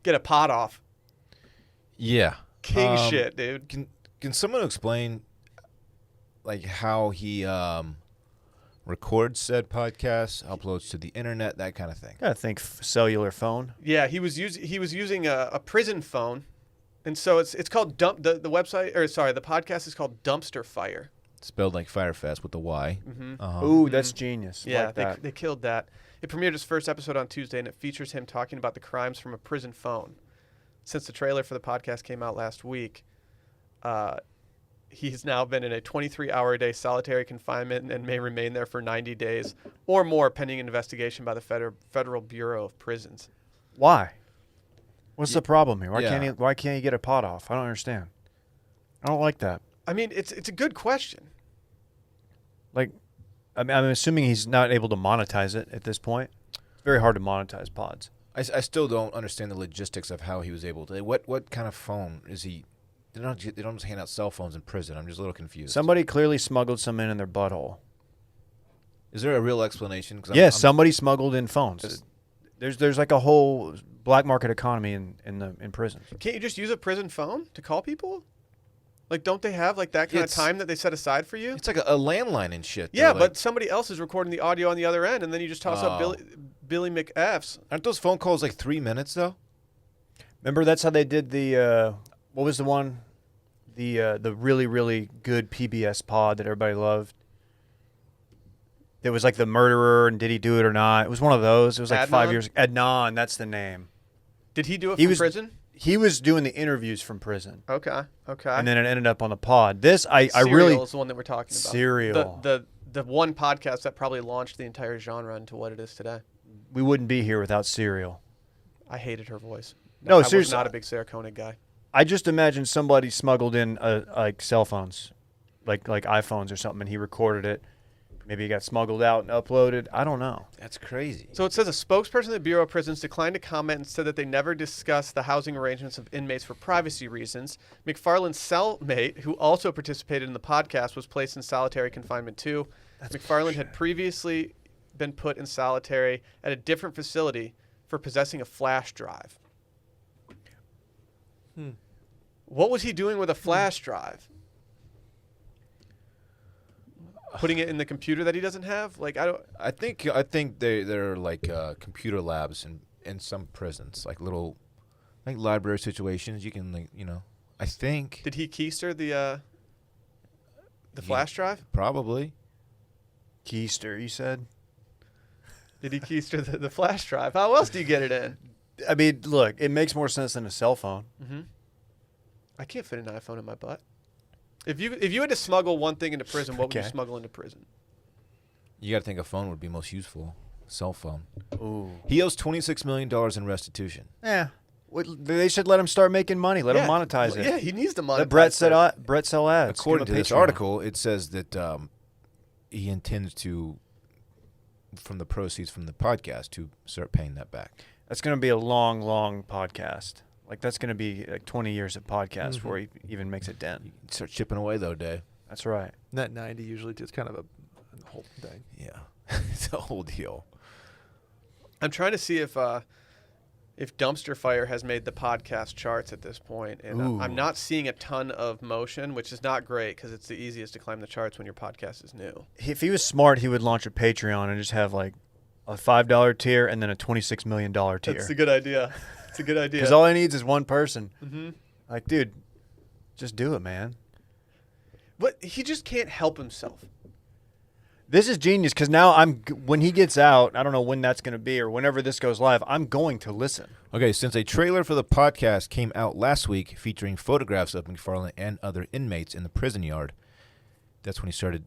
Get a pot off. Yeah. King shit, dude. Can someone explain like how he records said podcast, uploads to the internet, that kind of thing? I think cellular phone. Yeah, he was using a prison phone. And so it's called the podcast is called Dumpster Fyre. Spelled like Firefest with the Y. Mm-hmm. Ooh, that's genius. Yeah, Like they killed that. It premiered its first episode on Tuesday, and it features him talking about the crimes from a prison phone. Since the trailer for the podcast came out last week, he's now been in a 23-hour-a-day solitary confinement and may remain there for 90 days or more pending investigation by the Federal Bureau of Prisons. Why? What's the problem here? Yeah. Why can't he get a pot off? I don't understand. I don't like that. I mean, it's a good question. Like, I'm assuming he's not able to monetize it at this point. It's very hard to monetize pods. I still don't understand the logistics of how he was able to. What kind of phone is he? They don't just hand out cell phones in prison. I'm just a little confused. Somebody clearly smuggled some in their butthole. Is there a real explanation? Yes, somebody smuggled in phones. There's like a whole black market economy in prisons. Can't you just use a prison phone to call people? Like, don't they have like that kind of time that they set aside for you? It's like a landline and shit. Yeah, though, but somebody else is recording the audio on the other end, and then you just toss up Billy McF's. Aren't those phone calls like 3 minutes though? Remember, that's how they did the what was the one, the really really good PBS pod that everybody loved. It was like the murderer and did he do it or not? It was one of those. It was like Adnan? 5 years. Adnan, that's the name. Did he do it from prison? He was doing the interviews from prison. Okay. And then it ended up on the pod. This I Serial really is the one that we're talking about. Serial. The one podcast that probably launched the entire genre into what it is today. We wouldn't be here without Serial. I hated her voice. No, I seriously. was not a big Sarah Koenig guy. I just imagine somebody smuggled in like cell phones, like iPhones or something, and he recorded it. Maybe it got smuggled out and uploaded. I don't know. That's crazy. So it says a spokesperson of the Bureau of Prisons declined to comment and said that they never discussed the housing arrangements of inmates for privacy reasons. McFarland's cellmate, who also participated in the podcast, was placed in solitary confinement too. McFarland had previously been put in solitary at a different facility for possessing a flash drive. What was he doing with a flash drive? Putting it in the computer that he doesn't have? Like I think they're like computer labs in some prisons, like little like library situations. You can I think. Did he keister the flash drive? Probably. Keister, you said? Did he keister the flash drive? How else do you get it in? I mean, look, it makes more sense than a cell phone. Mm-hmm. I can't fit an iPhone in my butt. If you had to smuggle one thing into prison, what would you smuggle into prison? You got to think a phone would be most useful. Cell phone. Ooh. He owes $26 million in restitution. Yeah. They should let him start making money. Let him monetize it. Yeah, he needs to monetize Let Brett sell ads. According to this Patreon. article, it says that he intends to, from the proceeds from the podcast, to start paying that back. That's going to be a long, long podcast. Like, that's going to be like 20 years of podcast before he even makes a dent. You start chipping away, though, Dave. That's right. Net 90 usually just kind of a whole thing. Yeah. It's a whole deal. I'm trying to see if Dumpster Fyre has made the podcast charts at this point, and I'm not seeing a ton of motion, which is not great because it's the easiest to climb the charts when your podcast is new. If he was smart, he would launch a Patreon and just have like a $5 tier and then a $26 million tier. That's a good idea. It's a good idea. Because all he needs is one person. Mm-hmm. Like, dude, just do it, man. But he just can't help himself. This is genius because now when he gets out, I don't know when that's going to be or whenever this goes live, I'm going to listen. Okay, since a trailer for the podcast came out last week featuring photographs of McFarland and other inmates in the prison yard, that's when he started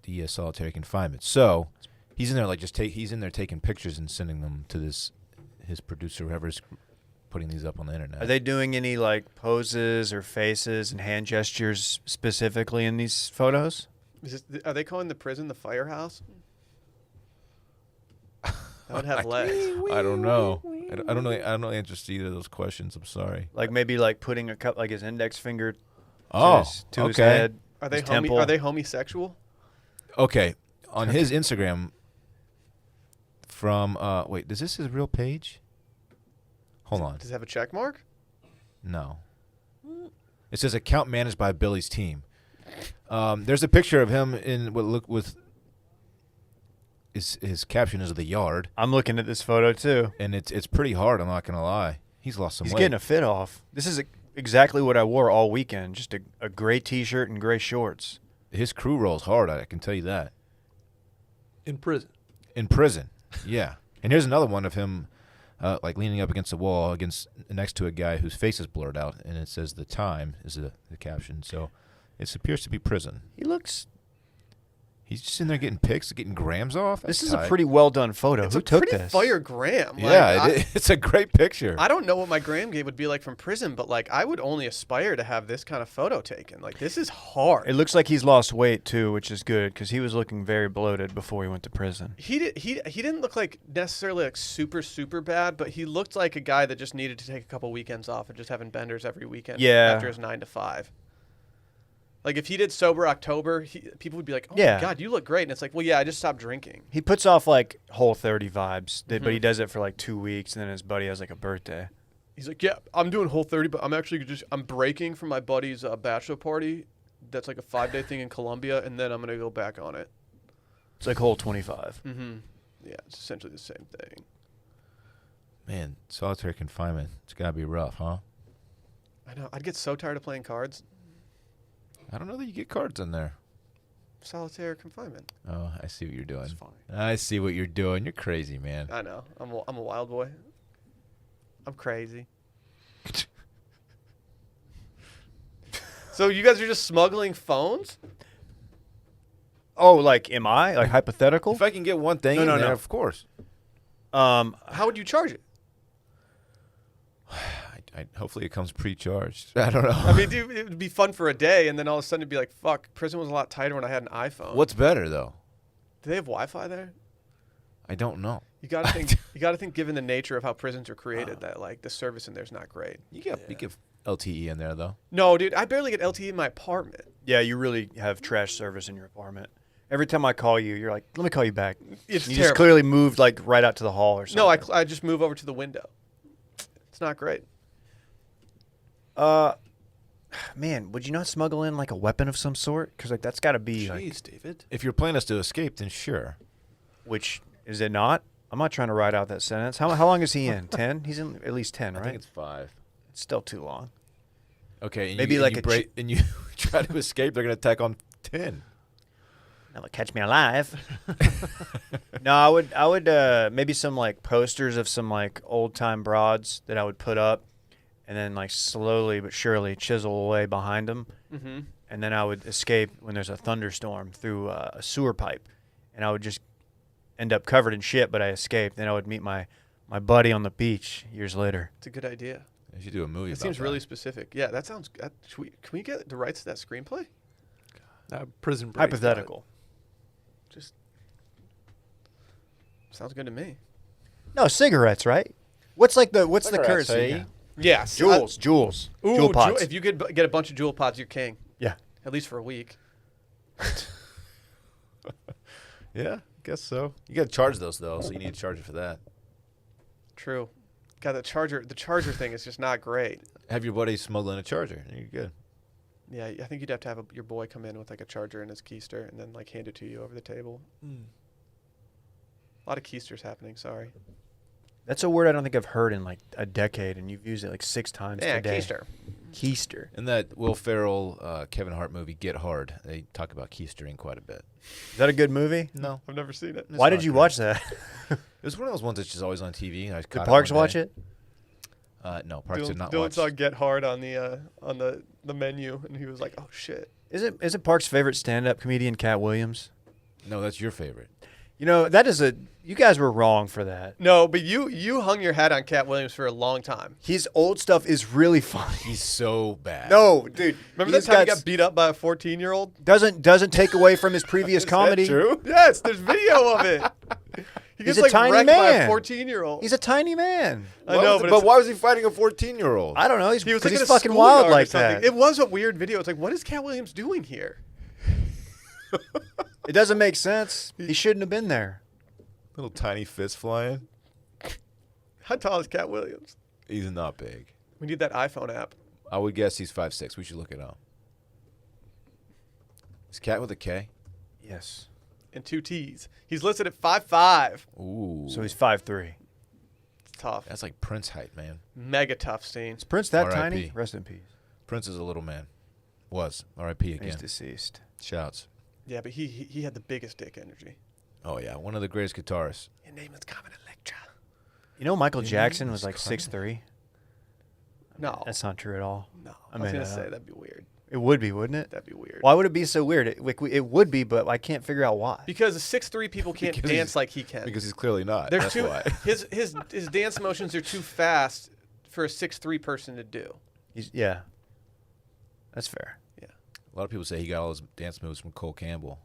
the solitary confinement. So he's in there he's in there taking pictures and sending them to his producer, whoever's putting these up on the internet. Are they doing any like poses or faces and hand gestures specifically in these photos? Are they calling the prison the firehouse? That would have legs. I don't know. I don't know. I don't know the answers to either of those questions. I'm sorry. Like maybe like putting a cup like his index finger Oh, to his okay. head. Are they his temple. are they homosexual? Okay, on his Instagram from wait, is this his real page? Hold on. Does it have a check mark? No. It says account managed by Billy's team. There's a picture of him in what look with his caption is the yard, I'm looking at this photo too. and it's pretty hard. I'm not gonna lie. He's lost some He's weight. getting a fit off. This is exactly what I wore all weekend. Just a gray T-shirt and gray shorts. His crew rolls hard. I can tell you that. In prison. In prison, yeah. And here's another one of him, like leaning up against the wall, next to a guy whose face is blurred out, and it says "the time" is the caption. So it appears to be prison. He looks. He's just in there getting pics, getting grams off. This That's is a tight. pretty well done photo. It's Who a took pretty this? fire gram. Yeah, it's a great picture. I don't know what my gram game would be like from prison, but like I would only aspire to have this kind of photo taken. Like this is hard. It looks like he's lost weight too, which is good because he was looking very bloated before he went to prison. He didn't look like necessarily like super bad, but he looked like a guy that just needed to take a couple weekends off and just having benders every weekend after his 9 to 5. Like if he did sober October, people would be like, "Oh my God, you look great!" And it's like, "Well, yeah, I just stopped drinking." He puts off like Whole30 vibes, but he does it for like 2 weeks, and then his buddy has like a birthday. He's like, "Yeah, I'm doing Whole30, but I'm actually I'm breaking from my buddy's bachelor party. That's like a 5-day thing in Colombia, and then I'm gonna go back on it." It's like Whole25. Mm-hmm. Yeah, it's essentially the same thing. Man, solitary confinement. It's gotta be rough, huh? I know. I'd get so tired of playing cards. I don't know that you get cards in there. Solitary confinement. Oh, I see what you're doing. It's funny. I see what you're doing. You're crazy, man. I know. I'm a wild boy. I'm crazy. So you guys are just smuggling phones? Oh, like am I like hypothetical? If I can get one thing No, in no, there, no. of course. How would you charge it? Hopefully it comes pre-charged. I don't know. I mean, dude, it would be fun for a day, and then all of a sudden it'd be like, fuck, prison was a lot tighter when I had an iPhone. What's better though? Do they have Wi-Fi there? I don't know. You gotta think. You gotta think, given the nature of how prisons are created, that like the service in there's not great. You get LTE in there though. No, dude, I barely get LTE in my apartment. Yeah, you really have trash service in your apartment. Every time I call you, you're like, "Let me call you back." It's you terrible. just clearly moved like right out to the hall or something. No, I just move over to the window. It's not great. Man, would you not smuggle in like a weapon of some sort? Because like that's got to be like, Jeez, David. If your plan is to escape, then sure. which is it not? I'm not trying to write out that sentence. How long is he in? 10? He's in at least 10, I right? think it's 5. It's still too long. Okay, and Maybe you, like and you and you try to escape, they're gonna attack on 10. That'll catch me alive. No, I would maybe some like posters of some like old time broads that I would put up, and then like slowly but surely chisel away behind them, Mm-hmm. and then I would escape when there's a thunderstorm through a sewer pipe, and I would just end up covered in shit, but I escaped. Then I would meet my buddy on the beach years later. It's a good idea. You should do a movie. It about seems that. really specific. Yeah, that sounds. Can we get the rights to that screenplay? Prison break. Hypothetical. Just sounds good to me. No, cigarettes, right? What's the Cigarettes, currency? hey? Yeah. Yes. Jewels. Ooh, Jewel pods. if you could get a bunch of jewel pods, you're king. Yeah. At least for a week. Yeah, guess so. You got to charge those though, so you need to charge it for that. True. God, the charger thing is just not great. Have your buddy smuggle in a charger, and you're good. Yeah, I think you'd have to have your boy come in with like a charger and his keister, and then like hand it to you over the table. Mm. A lot of keisters happening. Sorry. That's a word I don't think I've heard in like a decade, and you've used it like 6 times Yeah, today. keister. Keister. In that Will Ferrell, Kevin Hart movie, Get Hard, they talk about keistering quite a bit. Is that a good movie? No. I've never seen it. Why did you watch that? It was one of those ones that's just always on TV. And I Did caught Parks one watch day. it? No, Parks did not Dylan watch. saw Get Hard on the menu, and he was like, "Oh shit." Isn't Parks' favorite stand-up comedian Cat Williams? No, that's your favorite. You know, that is you guys were wrong for that. No, but you hung your hat on Cat Williams for a long time. His old stuff is really funny. He's so bad. No, dude. Remember that time he got beat up by a 14-year-old? Doesn't take away from his previous comedy. True? Yes, there's video of it. He He's gets a like tiny wrecked by a man. 14-year-old. He's a tiny man. I know, but but why was he fighting a 14-year-old? I don't know. he was like in he's a fucking wild schoolyard or like something. that. It was a weird video. It's like, what is Cat Williams doing here? It doesn't make sense. He shouldn't have been there. Little tiny fist flying. How tall is Cat Williams? He's not big. We need that iPhone app. I would guess he's 5'6". We should look it up. Is Cat with a K? Yes. And 2 T's. He's listed at 5'5". Ooh. So he's 5'3". It's tough. That's like Prince height, man. Mega tough scene. Is Prince that R.I.P.. tiny? Rest in peace. Prince is a little man. Was. R.I.P. He's again. deceased. Shouts. Yeah, but he had the biggest dick energy. Oh, yeah. One of the greatest guitarists. Your name is Common Electra. You know Michael Yeah, Jackson was it's like funny. 6'3"? No. That's not true at all. No. I I was made going to that say, up. that'd be weird. It would be, wouldn't it? That'd be weird. Why would it be so weird? It would be, but I can't figure out why. Because the 6'3" people can't Because dance he's- like he can. Because he's clearly not. They're That's too why. his dance motions are too fast for a 6'3" person to do. Yeah. That's fair. A lot of people say he got all his dance moves from Cole Campbell.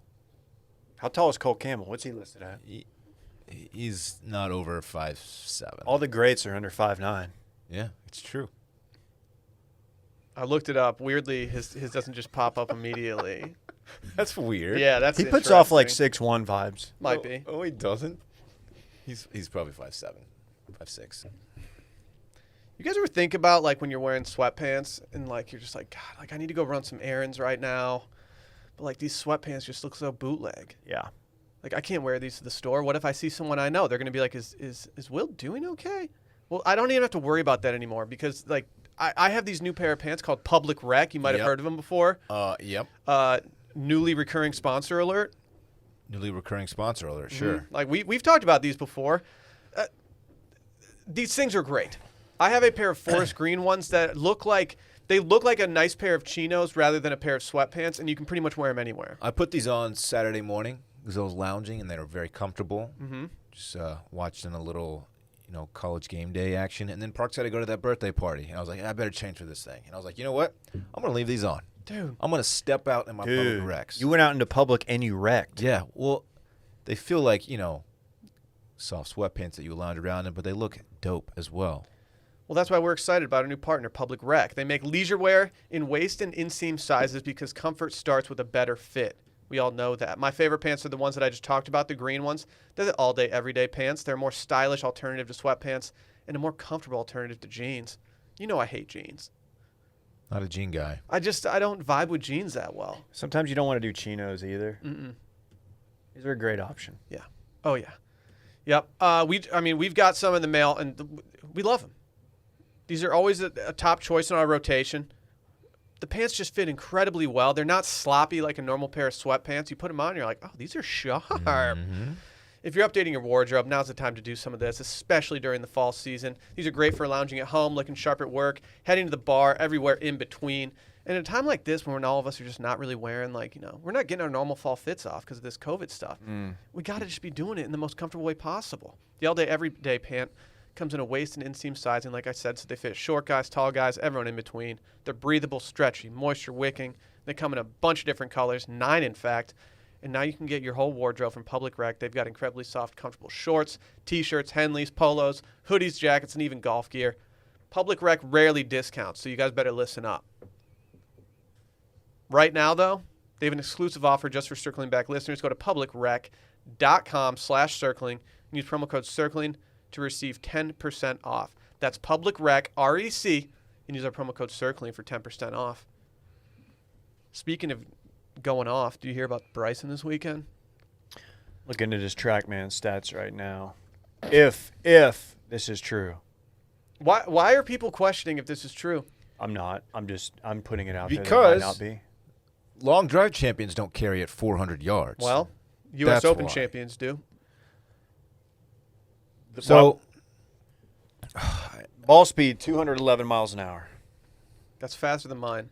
How tall is Cole Campbell? What's he listed at? He's not over 5'7". All the greats are under 5'9". Yeah, it's true. I looked it up. Weirdly, his doesn't just pop up immediately. That's weird. Yeah, that's He puts off like interesting. 6'1" vibes. Might be. Oh, he doesn't? He's probably 5'7", 5'6". You guys ever think about like when you're wearing sweatpants and like you're just like, God, like I need to go run some errands right now, but like these sweatpants just look so bootleg. Yeah. Like I can't wear these to the store. What if I see someone I know? They're gonna be like, is Will doing okay? Well, I don't even have to worry about that anymore because like I have these new pair of pants called Public Rec. You might have Yep. heard of them before. Yep. Newly recurring sponsor alert. Newly recurring sponsor alert, sure. Like we've talked about these before. These things are great. I have a pair of forest green ones that look like a nice pair of chinos rather than a pair of sweatpants, and you can pretty much wear them anywhere. I put these on Saturday morning because I was lounging and they were very comfortable. Mm-hmm. Just watching a little, college game day action. And then Parks had to go to that birthday party. And I was like, I better change for this thing. And I was like, you know what? I'm going to leave these on. Dude. I'm going to step out in my public recs. You went out into public and you wrecked. Yeah, well, they feel like, soft sweatpants that you lounge around in, but they look dope as well. Well, that's why we're excited about our new partner, Public Rec. They make leisure wear in waist and inseam sizes because comfort starts with a better fit. We all know that. My favorite pants are the ones that I just talked about, the green ones. They're the all-day, everyday pants. They're a more stylish alternative to sweatpants and a more comfortable alternative to jeans. You know I hate jeans. Not a jean guy. I don't vibe with jeans that well. Sometimes you don't want to do chinos either. Mm-mm. These are a great option. Yeah. Oh, yeah. Yep. We've got some in the mail, and we love them. These are always a top choice in our rotation. The pants just fit incredibly well. They're not sloppy like a normal pair of sweatpants. You put them on, and you're like, oh, these are sharp. Mm-hmm. If you're updating your wardrobe, now's the time to do some of this, especially during the fall season. These are great for lounging at home, looking sharp at work, heading to the bar, everywhere in between. And at a time like this, when all of us are just not really wearing, we're not getting our normal fall fits off because of this COVID stuff. We got to just be doing it in the most comfortable way possible. The all-day, everyday pant comes in a waist and inseam sizing, like I said, so they fit short guys, tall guys, everyone in between. They're breathable, stretchy, moisture wicking. They come in a bunch of different colors, 9 in fact. And now you can get your whole wardrobe from Public Rec. They've got incredibly soft, comfortable shorts, T-shirts, Henleys, polos, hoodies, jackets, and even golf gear. Public Rec rarely discounts, so you guys better listen up. Right now, though, they have an exclusive offer just for Circling Back listeners. Go to publicrec.com/circling and use promo code CIRCLING to receive 10% off. That's Public Rec, REC, and use our promo code CIRCLING for 10% off. Speaking of going off, do you hear about Bryson this weekend? Looking at his TrackMan stats right now. If this is true. Why are people questioning if this is true? I'm not. I'm putting it out there. Because that might not be. long drive champions don't carry at 400 yards. Well, U.S. That's Open why. champions do. So Ball speed 211 miles an hour. That's faster than mine.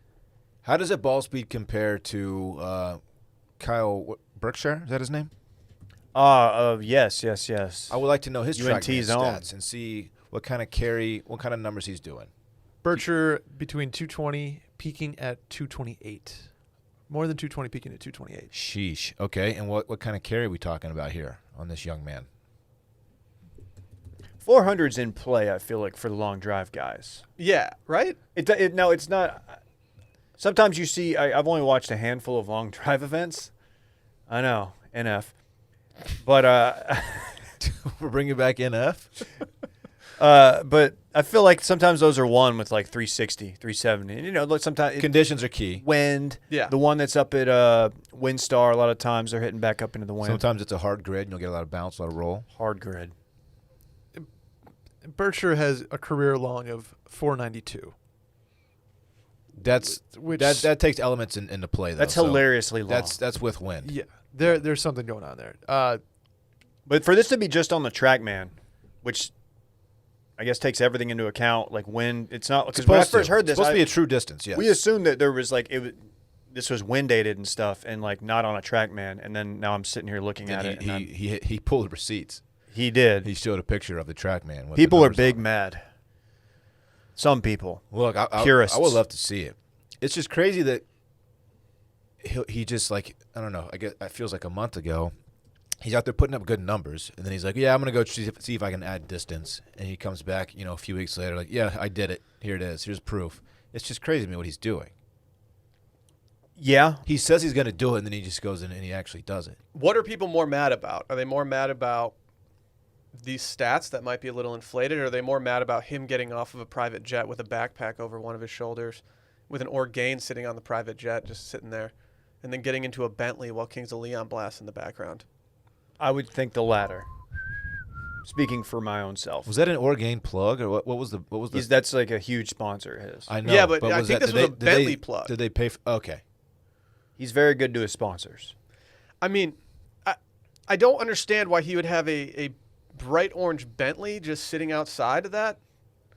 how does it ball speed compare to Kyle Berkshire? Is that his name? Yes. I would like to know his track UNT's man own. stats and see what kind of numbers he's doing. Berkshire between 220, peaking at 228. More than 220, peaking at 228. Sheesh. Okay, and what kind of carry are we talking about here on this young man? 400's in play, I feel like, for the long drive guys. Yeah, right? No, it's not. Sometimes you see, I've only watched a handful of long drive events. I know, NF. But We're bringing back NF? but I feel like sometimes those are won with like 360, 370. And, you know, sometimes Conditions are key. wind. Yeah. The one that's up at Windstar, a lot of times they're hitting back up into the wind. Sometimes it's a hard grid and you'll get a lot of bounce, a lot of roll. Hard grid. Berkshire has a career long of 492. That takes elements into play though. That's so hilariously long. That's with wind. Yeah, there's something going on there. But for this to be just on the TrackMan, which I guess takes everything into account, like wind, it's not because when I first heard this, it's supposed to be a true distance. Yes. we assumed that there was like this was wind dated and stuff, and like not on a TrackMan. And then now I'm sitting here looking at it. And He pulled receipts. he did. He showed a picture of the TrackMan. with the People are numbers big on it. mad. Some people. Look, I Purists. would love to see it. It's just crazy that he just like, I don't know. I guess it feels like a month ago. He's out there putting up good numbers, and then he's like, "Yeah, I'm gonna go see if I can add distance." And he comes back, a few weeks later, like, "Yeah, I did it. Here it is. Here's proof." It's just crazy to me what he's doing. Yeah. He says he's gonna do it, and then he just goes in and he actually does it. What are people more mad about? Are they more mad about these stats that might be a little inflated, or are they more mad about him getting off of a private jet with a backpack over one of his shoulders, with an Orgain sitting on the private jet, just sitting there, and then getting into a Bentley while Kings of Leon blasts in the background? I would think the latter. Speaking for my own self. Was that an Orgain plug, or what was the? That's like a huge sponsor of his. I know. Yeah, but I was think that, this did was a they- Bentley did they, plug. Did they pay? Okay. He's very good to his sponsors. I mean, I don't understand why he would have a bright orange Bentley just sitting outside of that.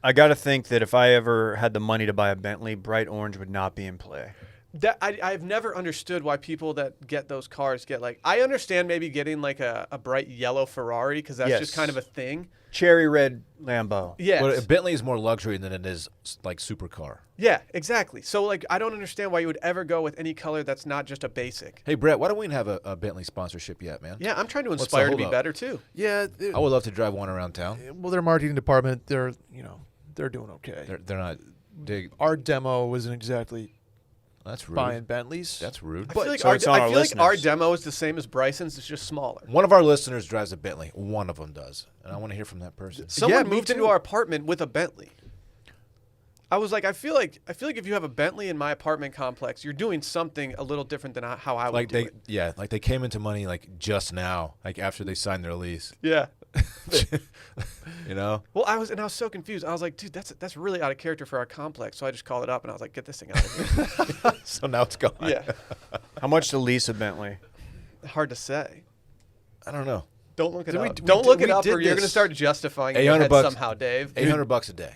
I got to think that if I ever had the money to buy a Bentley, bright orange would not be in play. That I've never understood why people that get those cars get like. I understand maybe getting like a bright yellow Ferrari because that's Yes. just kind of a thing. Cherry red Lambo. Yeah, But a Bentley is more luxury than it is like supercar. yeah, exactly. So like, I don't understand why you would ever go with any color that's not just a basic. Hey Brett, why don't we have a Bentley sponsorship yet, man? Yeah, I'm trying to What's the inspire to be holdup? better too. Yeah, I would love to drive one around town. well, their marketing department, they're doing okay. They're not. Our demo wasn't exactly That's rude. buying Bentleys. That's rude. I feel like, so it's on our our listeners. demo is the same as Bryson's. It's just smaller. One of our listeners drives a Bentley. One of them does, and I want to hear from that person. Someone me moved too. into our apartment with a Bentley. I was like, I feel like if you have a Bentley in my apartment complex, you're doing something a little different than how I would Like do they, it. yeah, like they came into money like just now, like after they signed their lease. Yeah. You know, Well, I was so confused. I was like, dude, that's really out of character for our complex. So I just called it up and I was like, get this thing out of here. so now it's gone. Yeah. How much to lease a Bentley? Hard to say. I don't know. Don't look it Did we- up. we Don't did- look it we up, did or you're going to this. start justifying it in your 800 head bucks. somehow, Dave. $800 a day.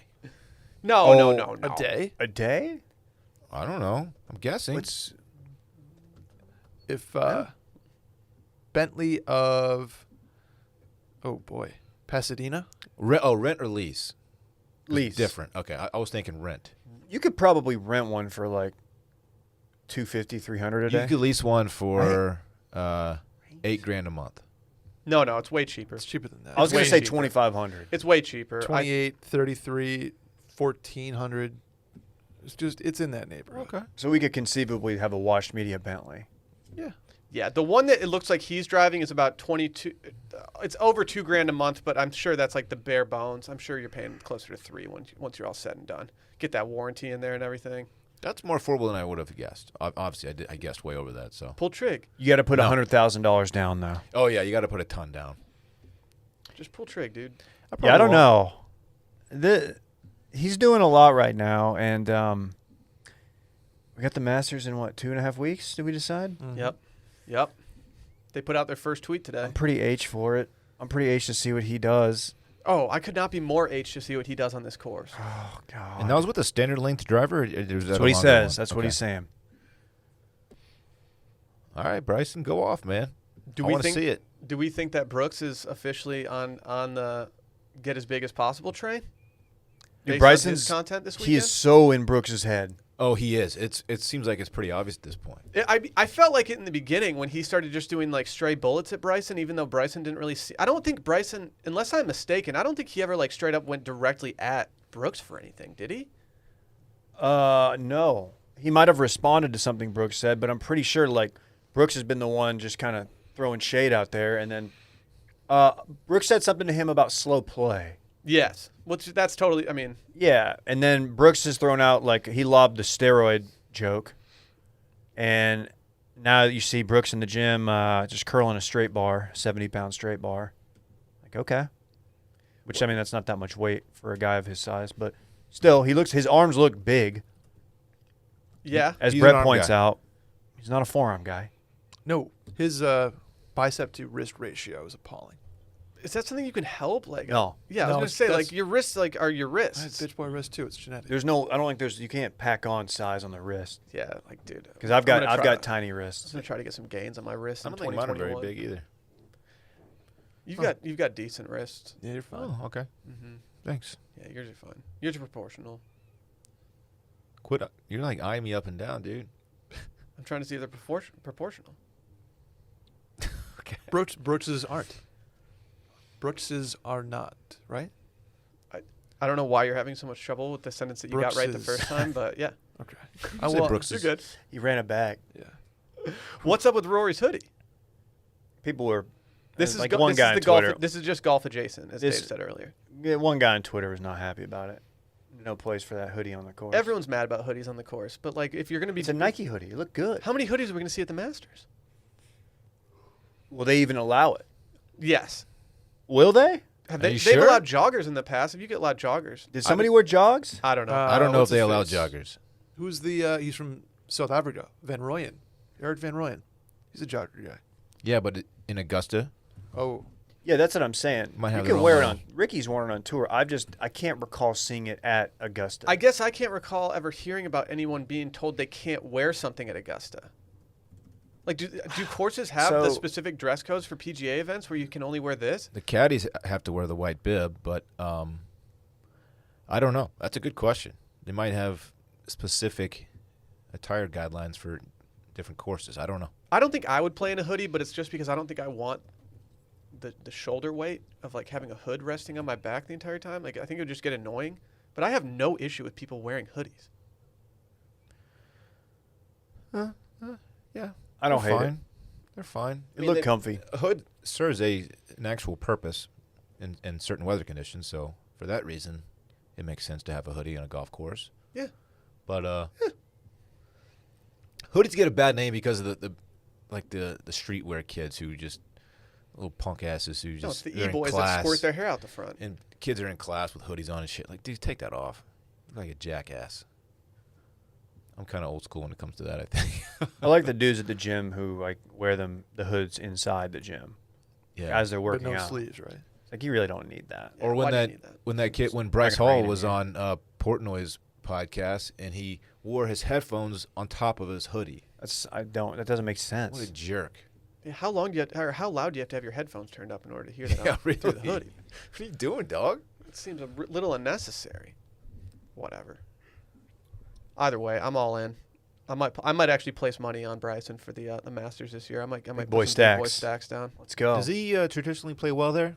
No, no. a day. A day? I don't know. I'm guessing. If Bentley of, oh boy, Pasadena. Rent or lease? Lease. Different. Okay, I was thinking rent. You could probably rent one for like $250, $300 a You day. could lease one for $8,000 a month. No, it's way cheaper. It's cheaper than that. I was going way to say cheaper. 2,500. It's way cheaper. 28, 33, 1,400. It's in that neighborhood. Okay. So we could conceivably have a washed media Bentley. Yeah. Yeah, the one that it looks like he's driving is about 22. It's over $2,000 a month, but I'm sure that's like the bare bones. I'm sure you're paying closer to $3,000 once you're all said and done. Get that warranty in there and everything. That's more affordable than I would have guessed. Obviously, I guessed way over that. So. Pull trig. You got to put No. $100,000 down though. Oh yeah, you got to put a ton down. Just pull trig, dude. Yeah, I don't know. He's doing a lot right now, and we got the Masters in, 2.5 weeks, did we decide? Mm-hmm. Yep. They put out their first tweet today. I'm pretty H for it. I'm pretty H to see what he does. Oh, I could not be more H to see what he does on this course. Oh, God. And that was with a standard length driver? That's what he says. That's what he's saying. All right, Bryson, go off, man. Do I we want to think? see it. Do we think that Brooks is officially on the get as big as possible train? Based on his Bryson's content this weekend? He is so in Brooks's head. Oh, he is. It seems like it's pretty obvious at this point. I felt like it in the beginning when he started just doing like stray bullets at Bryson, even though Bryson didn't really see. I don't think Bryson, unless I'm mistaken, I don't think he ever like straight up went directly at Brooks for anything, did he? No. He might have responded to something Brooks said, but I'm pretty sure like Brooks has been the one just kind of throwing shade out there, and then Brooks said something to him about slow play. Yes, which that's totally. I mean, Yeah, and then Brooks has thrown out like he lobbed the steroid joke, and now you see Brooks in the gym just curling a straight bar, 70-pound straight bar. Like, okay, which I mean that's not that much weight for a guy of his size, but still his arms look big. yeah. As He's an Brett arm points guy. out, he's not a forearm guy. No, his bicep to wrist ratio is appalling. Is that something you can help? Like, No. Yeah, I was No, gonna say that's- like your wrists like are your I had wrists. bitch boy wrist too. It's genetic. There's no. I don't think you can't pack on size on the wrist Yeah, like dude. because I've got I'm tiny I'm wrists. gonna try to get some gains on my wrists. I in don't think mine are very 2021. big either. You've got decent wrists. Yeah, you're fine. Oh, okay. Mm-hmm. Thanks. Yeah, yours are fine. Yours are proportional. Quit. You're like eyeing me up and down, dude. I'm trying to see if they're proportional. Okay. Brooks's aren't. Brooks's are not, right? I don't know why you're having so much trouble with the sentence that you got right the Brooks's. first time, but yeah. Okay. I said Brooks You're is- good. He ran it back. Yeah. What's up with Rory's hoodie? People were. This is like go- one this guy is on the golf. Twitter. This is just golf adjacent, as Dave This- said earlier. Yeah, one guy on Twitter was not happy about it. No place for that hoodie on the course. Everyone's mad about hoodies on the course, but like if you're gonna be, It's a Nike hoodie. It looked good. How many hoodies are we gonna see at the Masters? Will they even allow it? Yes. Will they? Have Are they? you They've sure? allowed joggers in the past. If you get allowed joggers, Did somebody wear jogs? I don't know. I don't know if what's they his allow face? joggers. Who's the? He's from South Africa. Van Rooyen. Eric Van Rooyen. He's a jogger guy. Yeah, but in Augusta, Oh, Yeah, that's what I'm saying. Might You have their can own wear it little- on. Ricky's worn it on tour. I can't recall seeing it at Augusta. I guess I can't recall ever hearing about anyone being told they can't wear something at Augusta. Like, do courses have the So- specific dress codes for PGA events where you can only wear this? the caddies have to wear the white bib, but I don't know. That's a good question. They might have specific attire guidelines for different courses. I don't know. I don't think I would play in a hoodie, but it's just because I don't think I want the shoulder weight of like having a hood resting on my back the entire time. Like, I think it would just get annoying. But I have no issue with people wearing hoodies. Yeah, I don't they're hate fine. it. They're fine. It looked comfy. A hood serves an actual purpose in certain weather conditions, so for that reason, it makes sense to have a hoodie on a golf course. Yeah. But hoodies get a bad name because of the streetwear kids who just little punk asses who No, just it's the they're in e-boys that class, squirt their hair out the front. and kids are in class with hoodies on and shit. Like, dude, take that off. You look like a jackass. I'm kind of old school when it comes to that, I think. I like the dudes at the gym who like wear the hoods inside the gym Yeah. as they're but working no out. sleeves, right? Like you really don't need that. Or why when do you need that? when Bryce gonna bring Hall it in was here. on Portnoy's podcast and he wore his headphones on top of his hoodie. That doesn't make sense. What a jerk. Yeah, how loud do you have to have your headphones turned up in order to hear that through the hoodie? What are you doing, dog? It seems a little unnecessary. Whatever. Either way, I'm all in. I might actually place money on Bryson for the Masters this year. I might boy put some big boy stacks. stacks down. Let's go. Does he traditionally play well there?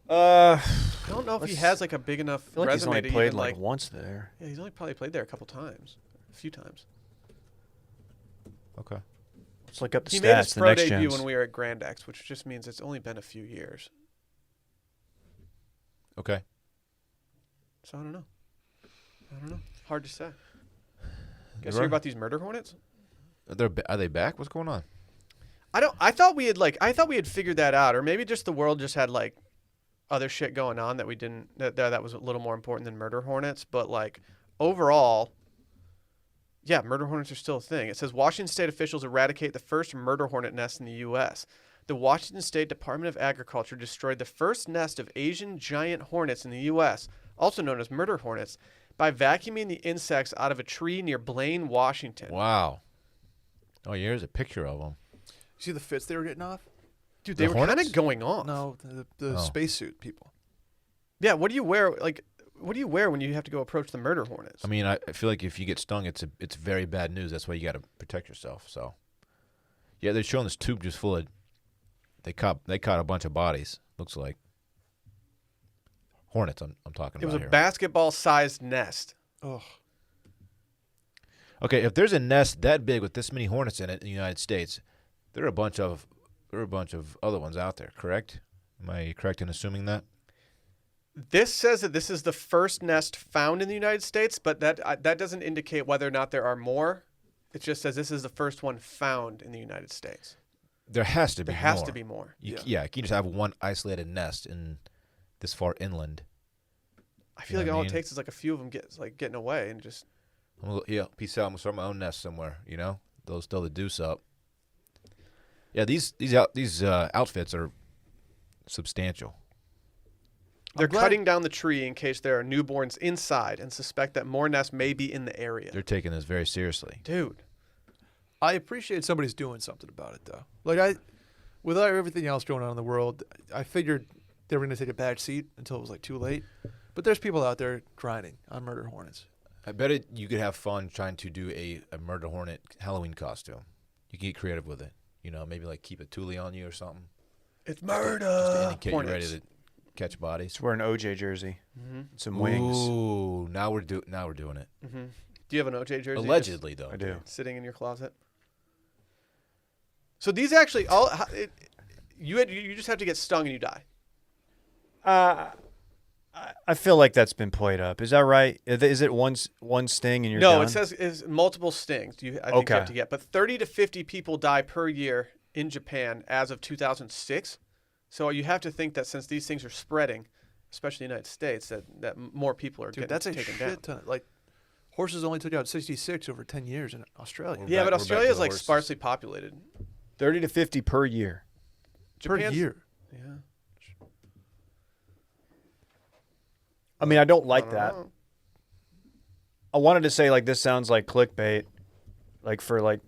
I don't know if he Let's- has like a big enough I feel like he's resume only to played even like like. once there. Yeah, he's only probably played there a couple times, a few times. Okay. Let's look up the He made his stats. The pro next debut gens. when we were at Grand X, which just means it's only been a few years. Okay. So I don't know. Hard to say. Guess Right. hear about these murder hornets? Are they back? What's going on? I thought we had figured that out, or maybe just the world just had like other shit going on that we didn't that was a little more important than murder hornets, but like overall, yeah, murder hornets are still a thing. It says Washington state officials eradicate the first murder hornet nest in the U.S. The Washington State Department of Agriculture destroyed the first nest of Asian giant hornets in the U.S., also known as murder hornets, by vacuuming the insects out of a tree near Blaine, Washington. Wow. Oh, here's a picture of them. See the fits they were getting off? Dude, they were kind of going off. No, the spacesuit people. Yeah, what do you wear? Like, what do you wear when you have to go approach the murder hornets? I mean, I feel like if you get stung, it's very bad news. That's why you got to protect yourself. So, yeah, they're showing this tube just full of. They caught a bunch of bodies. Looks like hornets. I'm talking about. It was a here. basketball-sized nest. Ugh. Okay, if there's a nest that big with this many hornets in it in the United States, there are a bunch of other ones out there. Correct? Am I correct in assuming that? This says that this is the first nest found in the United States, but that doesn't indicate whether or not there are more. It just says this is the first one found in the United States. There has to be. There has to be more. Yeah, you can just have one isolated nest in this far inland. I feel like all it takes is like a few of them getting away and just. Peace out. I'm gonna start my own nest somewhere. You know, they'll throw the deuce up. Yeah, these outfits are substantial. They're cutting down the tree in case there are newborns inside and suspect that more nests may be in the area. They're taking this very seriously. Dude. I appreciate somebody's doing something about it, though. Like, with everything else going on in the world, I figured they were going to take a back seat until it was, like, too late. But there's people out there grinding on murder hornets. I bet you could have fun trying to do a murder hornet Halloween costume. You can get creative with it. You know, maybe, like, keep a toolie on you or something. It's murder. Just to indicate Hornets. you're ready to catch bodies. Just wear an OJ jersey. Mm-hmm. Some wings. Ooh, now we're doing it. Mm-hmm. Do you have an OJ jersey? Allegedly, though. I do. Sitting in your closet. So these actually you just have to get stung and you die. I feel like that's been played up. Is that right? Is it one sting and you're No, done? it says it's multiple stings. I think you have to get, but 30 to 50 people die per year in Japan as of 2006. So you have to think that since these things are spreading, especially in the United States, that more people are getting taken shit down. ton. Like, horses only took out 66 over 10 years in Australia. Yeah, but we're Australia back to is the like horses. sparsely populated. 30 to 50 per year. Per Japan's- year. Yeah. I mean, I don't like I don't that. know. I wanted to say, like, this sounds like clickbait, like, for, like,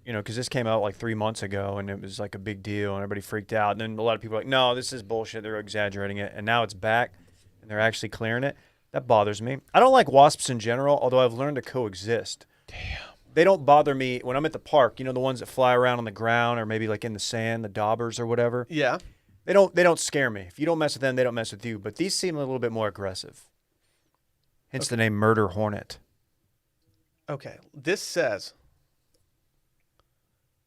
you know, because this came out, like, 3 months ago, and it was, like, a big deal, and everybody freaked out. And then a lot of people were like, no, this is bullshit. They're exaggerating it. And now it's back, and they're actually clearing it. That bothers me. I don't like wasps in general, although I've learned to coexist. Damn. They don't bother me when I'm at the park. You know, the ones that fly around on the ground or maybe, like, in the sand, the daubers or whatever. Yeah. They don't scare me. If you don't mess with them, they don't mess with you. But these seem a little bit more aggressive. Hence the name Murder Hornet. Okay. This says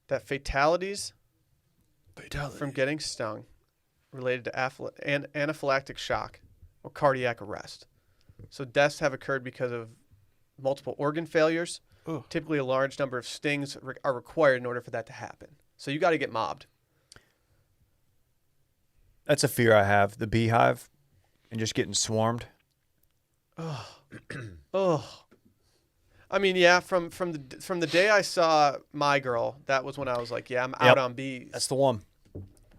that fatalities from getting stung related to anaphylactic shock or cardiac arrest. So deaths have occurred because of multiple organ failures. Ugh. Typically, a large number of stings are required in order for that to happen. So you got to get mobbed. That's a fear I have. The beehive and just getting swarmed. Oh. I mean, yeah. From the day I saw My Girl, that was when I was like, yeah, I'm out on bees. That's the one.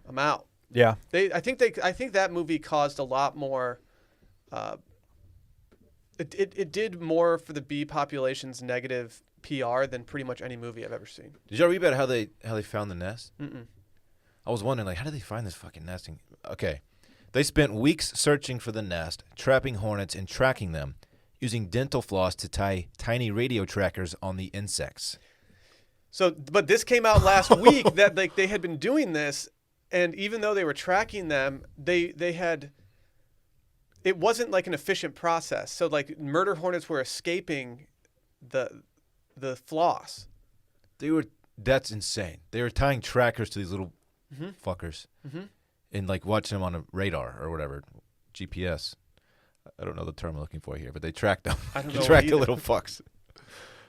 I'm out. Yeah. I think that movie caused a lot more. It did more for the bee population's negative PR than pretty much any movie I've ever seen. Did y'all read about how they found the nest? Mm-mm. I was wondering, like, how did they find this fucking nesting? Okay. They spent weeks searching for the nest, trapping hornets, and tracking them, using dental floss to tie tiny radio trackers on the insects. So, but this came out last week that like they had been doing this, and even though they were tracking them, they had. It wasn't like an efficient process. So, like murder hornets were escaping the floss. That's insane. They were tying trackers to these little fuckers and like watching them on a radar or whatever, GPS. I don't know the term I'm looking for here, but they tracked them. I don't They know tracked the either. little fucks.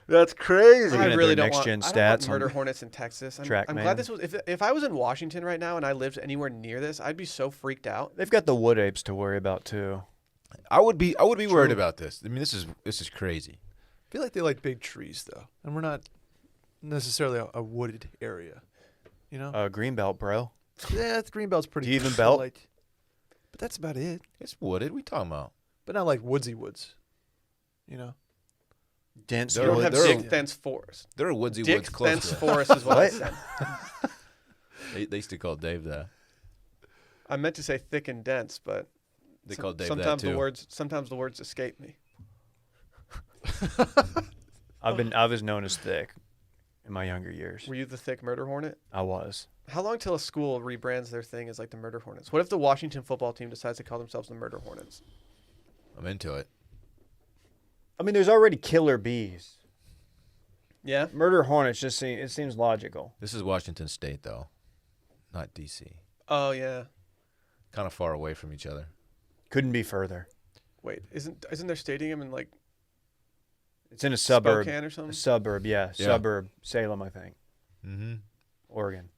That's crazy. Looking I at really their don't want, next-gen I don't want stats murder on hornets in Texas. I'm TrackMan. glad this was. If I was in Washington right now and I lived anywhere near this, I'd be so freaked out. They've got the wood apes to worry about too. I would be worried about this. I mean, this is crazy. I feel like they like big trees though, and we're not necessarily a wooded area. You know? Greenbelt, bro. Yeah, the Greenbelt's pretty. Do you even but belt? Like, but that's about it. It's wooded. We talking about? But not like woodsy woods. You know? Dense You don't have They're- Dick Dense Forest. There are woodsy Dick woods close Dense to it. Forest is what I What? said. They used to call Dave that. I meant to say thick and dense, but They called Dave sometimes that too. sometimes the words escape me. I was known as thick in my younger years. Were you the thick murder hornet? I was. How long till a school rebrands their thing as like the Murder Hornets? What if the Washington football team decides to call themselves the Murder Hornets? I'm into it. I mean, there's already killer bees. Yeah. Murder hornets it seems logical. This is Washington State though, not D.C. Oh yeah. Kind of far away from each other. Couldn't be further. Wait, isn't their stadium in like It's in a suburb. Spokane or something? A suburb, yeah. Yeah. Suburb, Salem, I think. Mm-hmm. Oregon.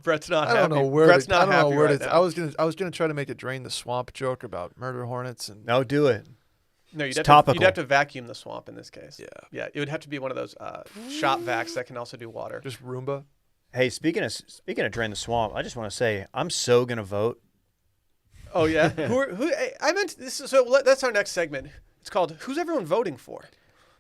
Brett's not I don't happy. know where. Brett's I not don't know happy where right to. now. I was gonna try to make a drain the swamp joke about murder hornets and. No, do it. No, It's you'd topical. have to vacuum the swamp in this case. Yeah. Yeah, it would have to be one of those shop vacs that can also do water. Just Roomba. Hey, speaking of drain the swamp, I just want to say I'm so gonna vote. Oh yeah. Hey, I meant this. That's our next segment. It's called "Who's Everyone Voting For?"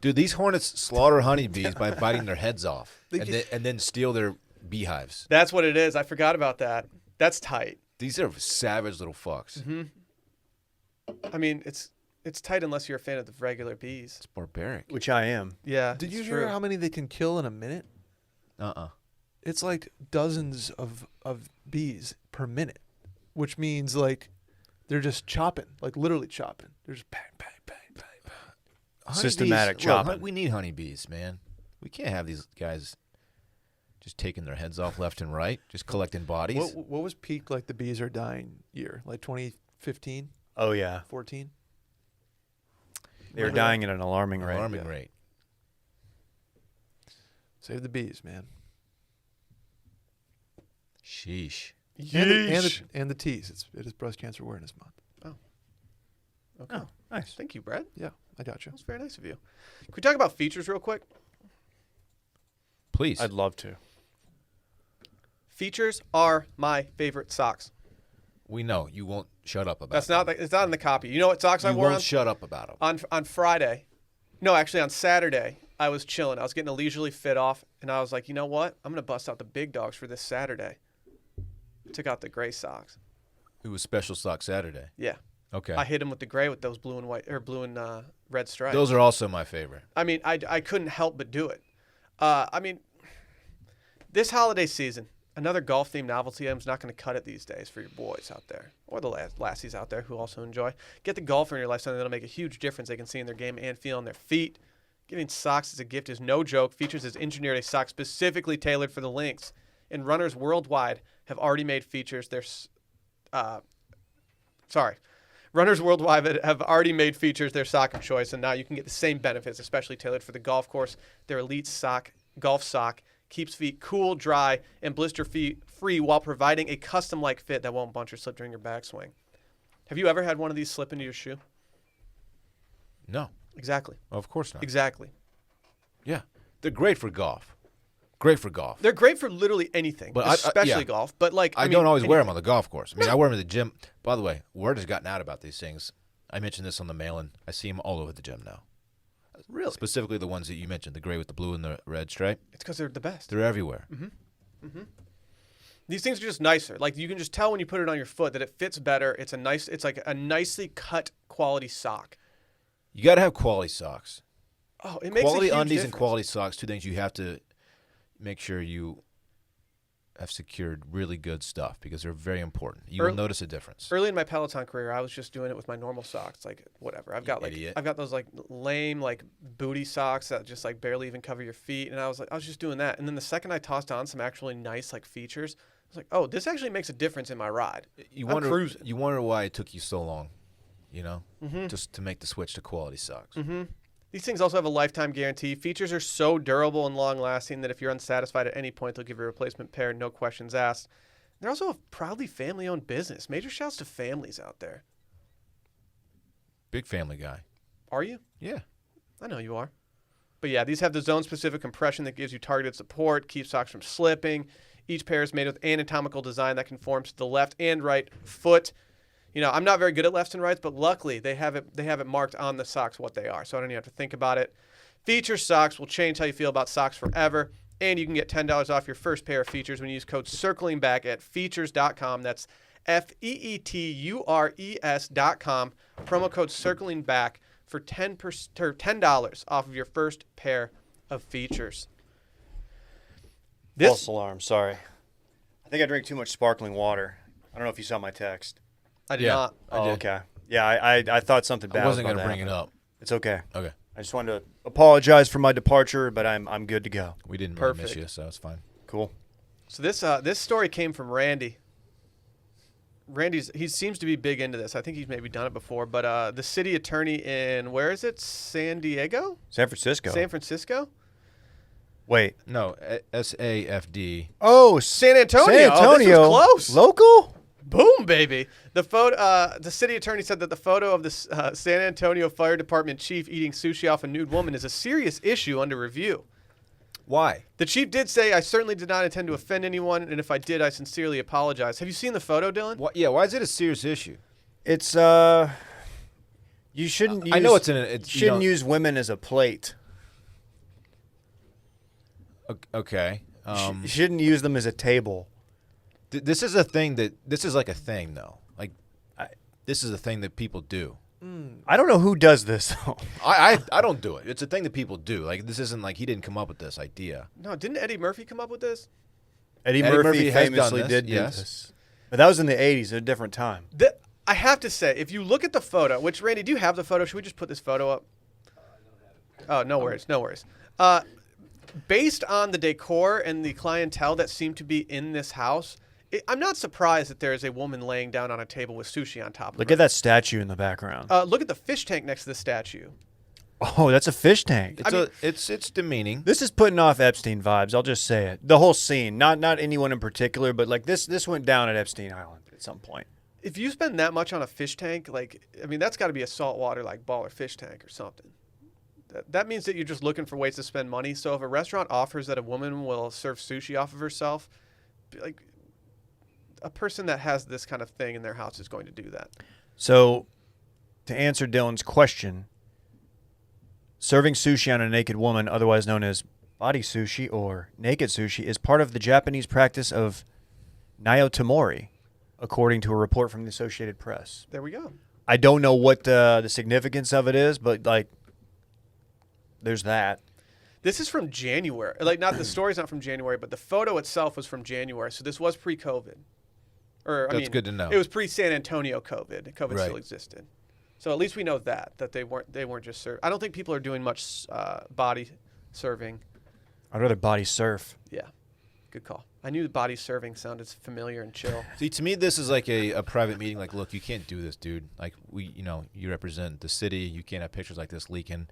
Dude, these hornets slaughter honeybees by biting their heads off They and then steal their beehives. That's what it is. I forgot about that. That's tight. These are savage little fucks. Mm-hmm. I mean, it's tight unless you're a fan of the regular bees. It's barbaric. Which I am. Yeah. Did you it's hear true. how many they can kill in a minute? It's like dozens of bees per minute, which means like they're just chopping, like literally chopping. They're just bang, bang, bang, bang, bang. Systematic Honeybees- chopping. Look, we need honeybees, man. We can't have these guys just taking their heads off left and right, just collecting bodies. What was peak like the bees are dying year? Like 2015, Oh yeah, 14? they're Like- dying at an alarming rate. Alarming rate. Save the bees, man. Sheesh. And the teas. It is Breast Cancer Awareness Month. Okay. Oh, nice. Thank you, Brett. Yeah, I got you. That's very nice of you. Can we talk about features real quick? Please. I'd love to. Features are my favorite socks. We know you won't shut up about That's them. not. It's not in the copy. You know what socks I You wore won't on shut up about them. on Friday? No, actually on Saturday. I was chilling. I was getting a leisurely fit off, and I was like, you know what? I'm gonna bust out the big dogs for this Saturday. Took out the gray socks. It was Special Sock Saturday. Yeah, Okay. I hit them with the gray with those blue and white or blue and red stripes. Those are also my favorite. I mean, I couldn't help but do it. I mean, this holiday season, another golf-themed novelty item is not going to cut it these days for your boys out there or the lassies out there who also enjoy. Get the golfer in your life something that'll make a huge difference they can see in their game and feel on their feet. Giving socks as a gift is no joke. Features has engineered a sock specifically tailored for the links, and runners worldwide have already made features Runners worldwide have already made features their sock of choice, and now you can get the same benefits, especially tailored for the golf course. Their elite golf sock, keeps feet cool, dry, and blister free while providing a custom-like fit that won't bunch or slip during your backswing. Have you ever had one of these slip into your shoe? No. Exactly. Of course not. Exactly. Yeah. They're great for golf. Great for golf. They're great for literally anything, But especially golf. But like, I mean, don't always wear them anything. on the golf course. I mean, I wear them at the gym. By the way, word has gotten out about these things. I mentioned this on the mail-in. I see them all over the gym now. Really? Specifically the ones that you mentioned, the gray with the blue and the red stripe. It's because they're the best. They're everywhere. These things are just nicer. Like you can just tell when you put it on your foot that it fits better. It's like a nicely cut quality sock. You got to have quality socks. Oh, it makes Quality a huge undies difference. and quality socks, two things you have to make sure you have secured really good stuff because they're very important. You will notice a difference. Early in my Peloton career, I was just doing it with my normal socks, like whatever. I've got Idiot. those like lame like booty socks that just like barely even cover your feet, and I was just doing that. And then the second I tossed on some actually nice like features, I was like, oh, this actually makes a difference in my ride. You I'm wonder, cruising. you wonder why it took you so long, just to make the switch to quality socks. These things also have a lifetime guarantee. Features are so durable and long-lasting that if you're unsatisfied at any point, they'll give you a replacement pair, no questions asked. They're also a proudly family-owned business. Major shouts to families out there. Big family guy. Are you? Yeah. I know you are. But yeah, these have the zone-specific compression that gives you targeted support, keeps socks from slipping. Each pair is made with anatomical design that conforms to the left and right foot. You know, I'm not very good at lefts and rights, but luckily they have it marked on the socks what they are, so I don't even have to think about it. Features socks will change how you feel about socks forever, and you can get $10 off your first pair of Features when you use code CirclingBack at features.com. That's FEETURES.com. Promo code CirclingBack for $10 off of your first pair of Features. False alarm. Sorry. I think I drank too much sparkling water. I don't know if you saw my text. I did not. Oh, okay. Yeah, I thought something bad. I wasn't going going to to bring it up. It's okay. Okay. I just wanted to apologize for my departure, but I'm good to go. We didn't really Perfect. miss you, so it's fine. Cool. So this story came from Randy. He seems to be big into this. I think he's maybe done it before. But the city attorney in, where is it? San Diego? San Francisco. San Francisco? Wait. No, SAFD. Oh, San Antonio. San Oh, this Antonio. was close. Local? Boom, baby. The city attorney said that the photo of the San Antonio Fire Department chief eating sushi off a nude woman is a serious issue under review. Why? The chief did say, I certainly did not intend to offend anyone, and if I did, I sincerely apologize. Have you seen the photo, Dylan? Why is it a serious issue? It's you shouldn't use, I know it's in a. shouldn't use women as a plate. Okay. You shouldn't use them as a table. This is a thing this is like a thing though. Like, this is a thing that people do. I don't know who does this though. I don't do it. It's a thing that people do. Like, this isn't like he didn't come up with this idea. No, didn't Eddie Murphy come up with this? Eddie Murphy Murphy has done famously this, did do yes. this. But that was in the 80s, a different time. I have to say, if you look at the photo, which, Randy, do you have the photo? Should we just put this photo up? Oh, no worries. Based on the decor and the clientele that seem to be in this house, I'm not surprised that there is a woman laying down on a table with sushi on top of her. Look at that statue in the background. Look at the fish tank next to the statue. Oh, that's a fish tank. It's demeaning. This is putting off Epstein vibes. I'll just say it. The whole scene, not anyone in particular, but like this went down at Epstein Island at some point. If you spend that much on a fish tank, that's got to be a saltwater like baller fish tank or something. That means that you're just looking for ways to spend money. So if a restaurant offers that a woman will serve sushi off of herself, like, a person that has this kind of thing in their house is going to do that. So, to answer Dylan's question, serving sushi on a naked woman, otherwise known as body sushi or naked sushi, is part of the Japanese practice of Naotomori, according to a report from the Associated Press. There we go. I don't know what the significance of it is, but there's that. This is from January. The story's not from January, but the photo itself was from January. So this was pre-COVID. That's good to know. It was pre-San Antonio COVID. COVID Right. still existed. So at least we know that they weren't just serving. I don't think people are doing much body serving. I'd rather body surf. Yeah, good call. I knew body serving sounded familiar and chill. See, to me, this is like a private meeting. Like, look, you can't do this, dude. Like, you represent the city. You can't have pictures like this leaking.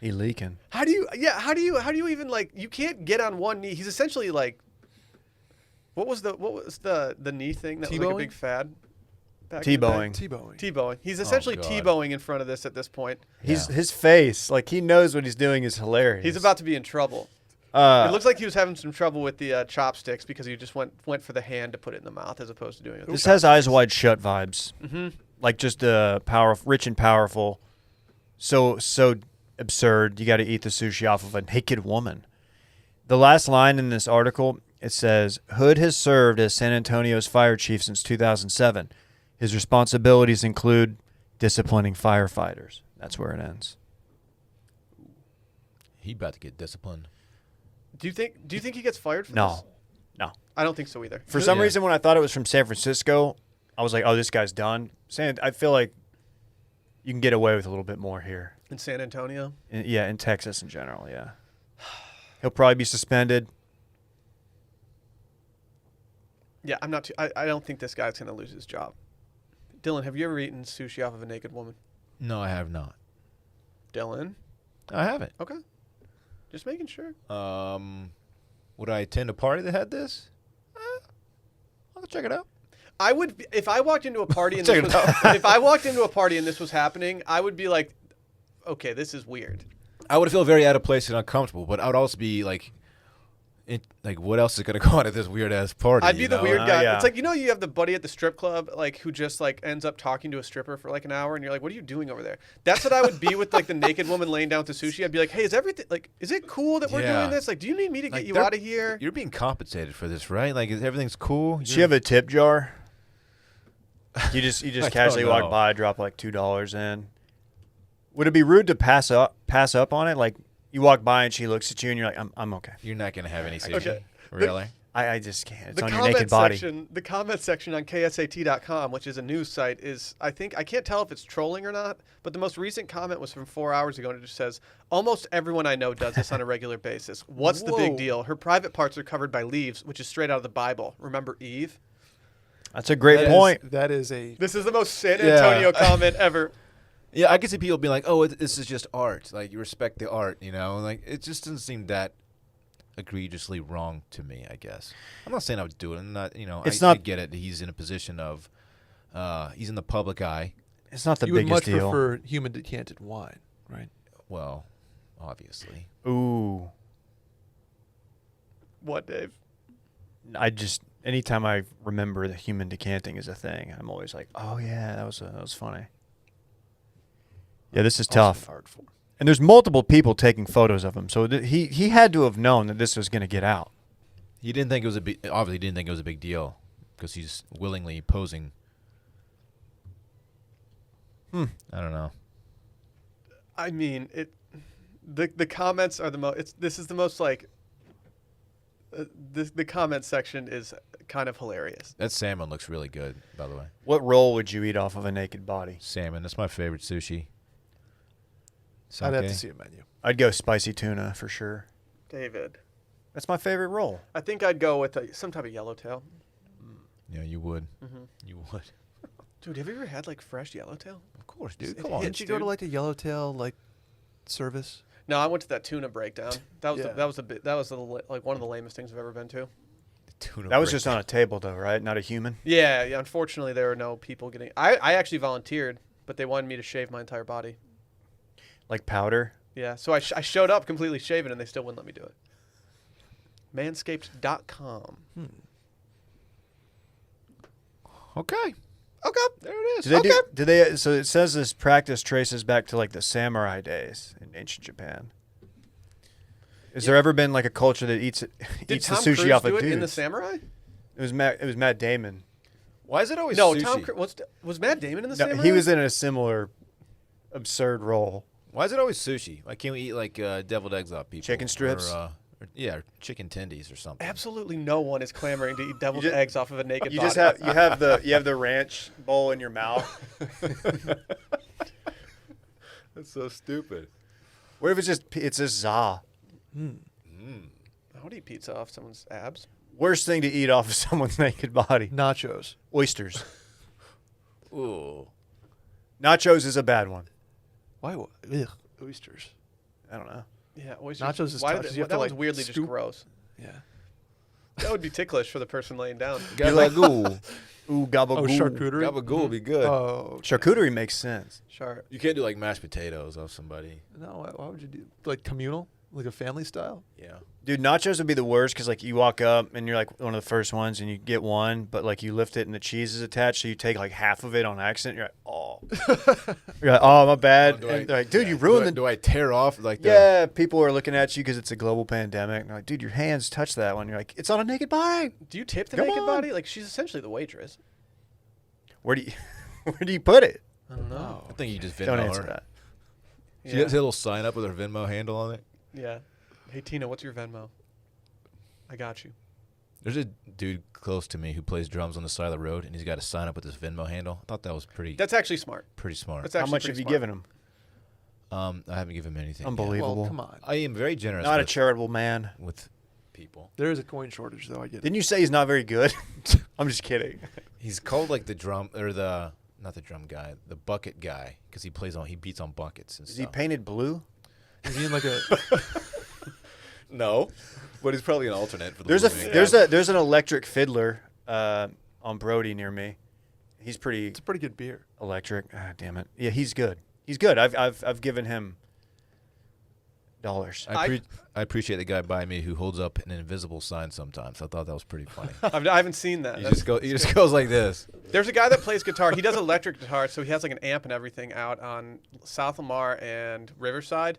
He leaking. How do you even you can't get on one knee. He's essentially like, what was the knee thing that was like a big fad? T-bowing. T-bowing. He's essentially God. T-bowing in front of this at this point. His face, like he knows what he's doing is hilarious. He's about to be in trouble. It looks like he was having some trouble with the chopsticks because he just went for the hand to put it in the mouth as opposed to doing it. This has Eyes Wide Shut vibes. Mm-hmm. Like just rich and powerful. So absurd. You got to eat the sushi off of a naked woman. The last line in this article, it says, Hood has served as San Antonio's fire chief since 2007. His responsibilities include disciplining firefighters. That's where it ends. He about to get disciplined. Do you think he gets fired for this? No. I don't think so either. For some reason, when I thought it was from San Francisco, I was like, oh, this guy's done. I feel like you can get away with a little bit more here. In San Antonio? In Texas in general, yeah. He'll probably be suspended. Yeah, I don't think this guy's going to lose his job. Dylan, have you ever eaten sushi off of a naked woman? No, I have not. Dylan? I haven't. Okay. Just making sure. Would I attend a party that had this? I'll check it out. I would, if I walked into a party and Check this it was, out. if I walked into a party and this was happening, I would be like, okay, this is weird. I would feel very out of place and uncomfortable, but I would also be like, what else is gonna go on at this weird ass party? I'd be the weird guy. Yeah. It's like, you have the buddy at the strip club, like, who just like ends up talking to a stripper for like an hour, and you're like, what are you doing over there? That's what I would be with like the naked woman laying down to Sushi. I'd be like, hey, is it cool that we're Yeah. doing this? Like, do you need me to get Like, you they're- out of here? You're being compensated for this, right? Like, everything's cool. Does she have a tip jar? You just I casually don't walk know. by, drop like $2 in. Would it be rude to pass up on it? Like you walk by and she looks at you and you're like, I'm okay. You're not gonna have any sushi, Okay. really? I just can't. It's The on your naked comment body. section, the comment section on ksat.com, which is a news site, is I can't tell if it's trolling or not, but the most recent comment was from 4 hours ago, and it just says, almost everyone I know does this on a regular basis. What's the big Whoa. deal? Her private parts are covered by leaves, which is straight out of the Bible. Remember Eve? That's a great point. That is a. This is the most San Yeah. Antonio comment ever. Yeah, I can see people being like, "Oh, this is just art. Like, you respect the art, you know? Like, it just doesn't seem that egregiously wrong to me. I guess I'm not saying I would do it. I'm not, I get it. He's in a position of, he's in the public eye. It's not the You would biggest much deal. prefer human decanted wine, right? Well, obviously. Ooh. What, Dave? Anytime I remember the human decanting is a thing, I'm always like, oh yeah, that was funny. Yeah, this is tough. Art form. And there's multiple people taking photos of him, so he had to have known that this was going to get out. He didn't think it was obviously didn't think it was a big deal because he's willingly posing. I don't know. I mean, the comments are the most. This is the most like. The comment section is kind of hilarious. That salmon looks really good, by the way. What roll would you eat off of a naked body? Salmon. That's my favorite sushi. I'd have to Sake. see a menu. I'd go spicy tuna for sure. David, That's my favorite roll. I think I'd go with some type of yellowtail. Yeah, you would. Mm-hmm. You would. Dude, have you ever had like fresh yellowtail? Of course, dude. It Come on. hits, Didn't you go to dude. like a yellowtail like service? No, I went to that tuna breakdown. That was Yeah. that was like one of the lamest things I've ever been to. Tuna That was break. just on a table though, right? Not a human. Yeah, unfortunately there were no people getting. I actually volunteered, but they wanted me to shave my entire body. Like powder. Yeah, so I showed up completely shaven, and they still wouldn't let me do it. Manscaped.com. Okay. Okay. There it is. Do they so it says this practice traces back to like the samurai days in ancient Japan. Has there ever been like a culture that eats Did the Tom sushi Cruise off do of it in the dudes? Samurai? It was Matt Damon. Why is it always No, sushi? Tom Cruise was Matt Damon in the No, Samurai? he was in a similar absurd role. Why is it always sushi? Why can't we eat like deviled eggs off people? Chicken strips? Or chicken tendies or something. Absolutely no one is clamoring to eat deviled just- eggs off of a naked You body. just have the ranch bowl in your mouth. That's so stupid. What if it's just za? I would eat pizza off someone's abs. Worst thing to eat off of someone's naked body. Nachos. Oysters. Ooh. Nachos is a bad one. Why? Ugh, oysters. I don't know. Yeah, oysters. Nachos is Why tough, did 'cause it, you have that to, one's like, weirdly just scoop. gross. Yeah. That would be ticklish for the person laying down. Gabagool. Ooh, gabagool. Oh, charcuterie. Gabagool would be good. Oh, Charcuterie makes sense. Sure. You can't do like mashed potatoes off somebody. no. Why would you do like communal, like a family style? Yeah. Dude, nachos would be the worst because like you walk up and you're like one of the first ones and you get one, but like you lift it and the cheese is attached, so you take like half of it on accident. You're like, oh, you're like, oh, my bad. Do I- And they're like, dude, yeah. you ruined Do I tear off like the? Yeah, people are looking at you because it's a global pandemic. And they're like, dude, your hands touch that one. You're like, it's on a naked body. Do you tip the Come naked on. body? Like, she's essentially the waitress. Where do you where do you put it? I don't know. I think you just Venmo Don't her. answer that. She has a little sign up with her Venmo handle on it. Yeah. Hey, Tina, what's your Venmo? I got you. There's a dude close to me who plays drums on the side of the road, and he's got a sign up with his Venmo handle. I thought that was pretty That's actually smart. smart. That's How actually much pretty have you smart. given him? I haven't given him anything. yet. Unbelievable. Well, come on. I am very generous. Not a with, charitable man. with people. There is a coin shortage, though. I get it. Didn't you say he's not very good? I'm just kidding. He's called like the not the drum guy, the bucket guy, because he beats on buckets and Is stuff. he painted blue? Is he in like a? No, but he's probably an alternate for the There's an electric fiddler on Brody near me. He's pretty It's a pretty good beer. electric. Ah, damn it. Yeah, he's good. He's good. I've given him dollars. I appreciate the guy by me who holds up an invisible sign sometimes. I thought that was pretty funny. I haven't seen that. He just goes like this. There's a guy that plays guitar. He does electric guitar, so he has like an amp and everything out on South Lamar and Riverside.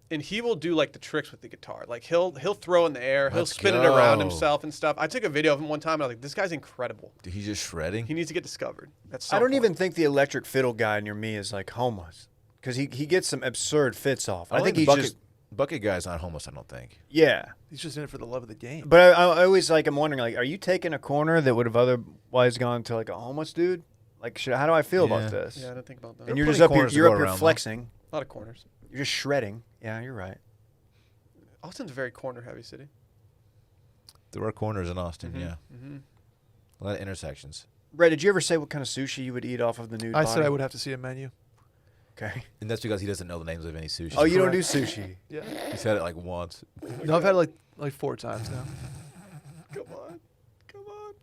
And he will do like the tricks with the guitar. Like he'll throw in the air, he'll Let's spin it around go. himself and stuff. I took a video of him one time and I was like, this guy's incredible. Dude, he's just shredding. He needs to get discovered. I don't even think the electric fiddle guy near me is like homeless because he gets some absurd fits off. I think the he's bucket guy's not homeless. I don't think. Yeah. He's just in it for the love of the game. But I always I'm wondering, like, are you taking a corner that would have otherwise gone to like a homeless dude? Like, how do I feel about this? Yeah, I didn't think about that. And you're plenty just of corners to you're go up here around, though. flexing. A lot of corners. You're just shredding. Yeah, you're right. Austin's a very corner-heavy city. There are corners in Austin. Mhm. Yeah, Mm-hmm. a lot of intersections. Brett, did you ever say what kind of sushi you would eat off of the nude I body? said I would have to see a menu. Okay. And that's because he doesn't know the names of any sushi. Oh, you don't Correct. do sushi. Yeah. He's had it like once. No, I've had it like 4 times now. Come on.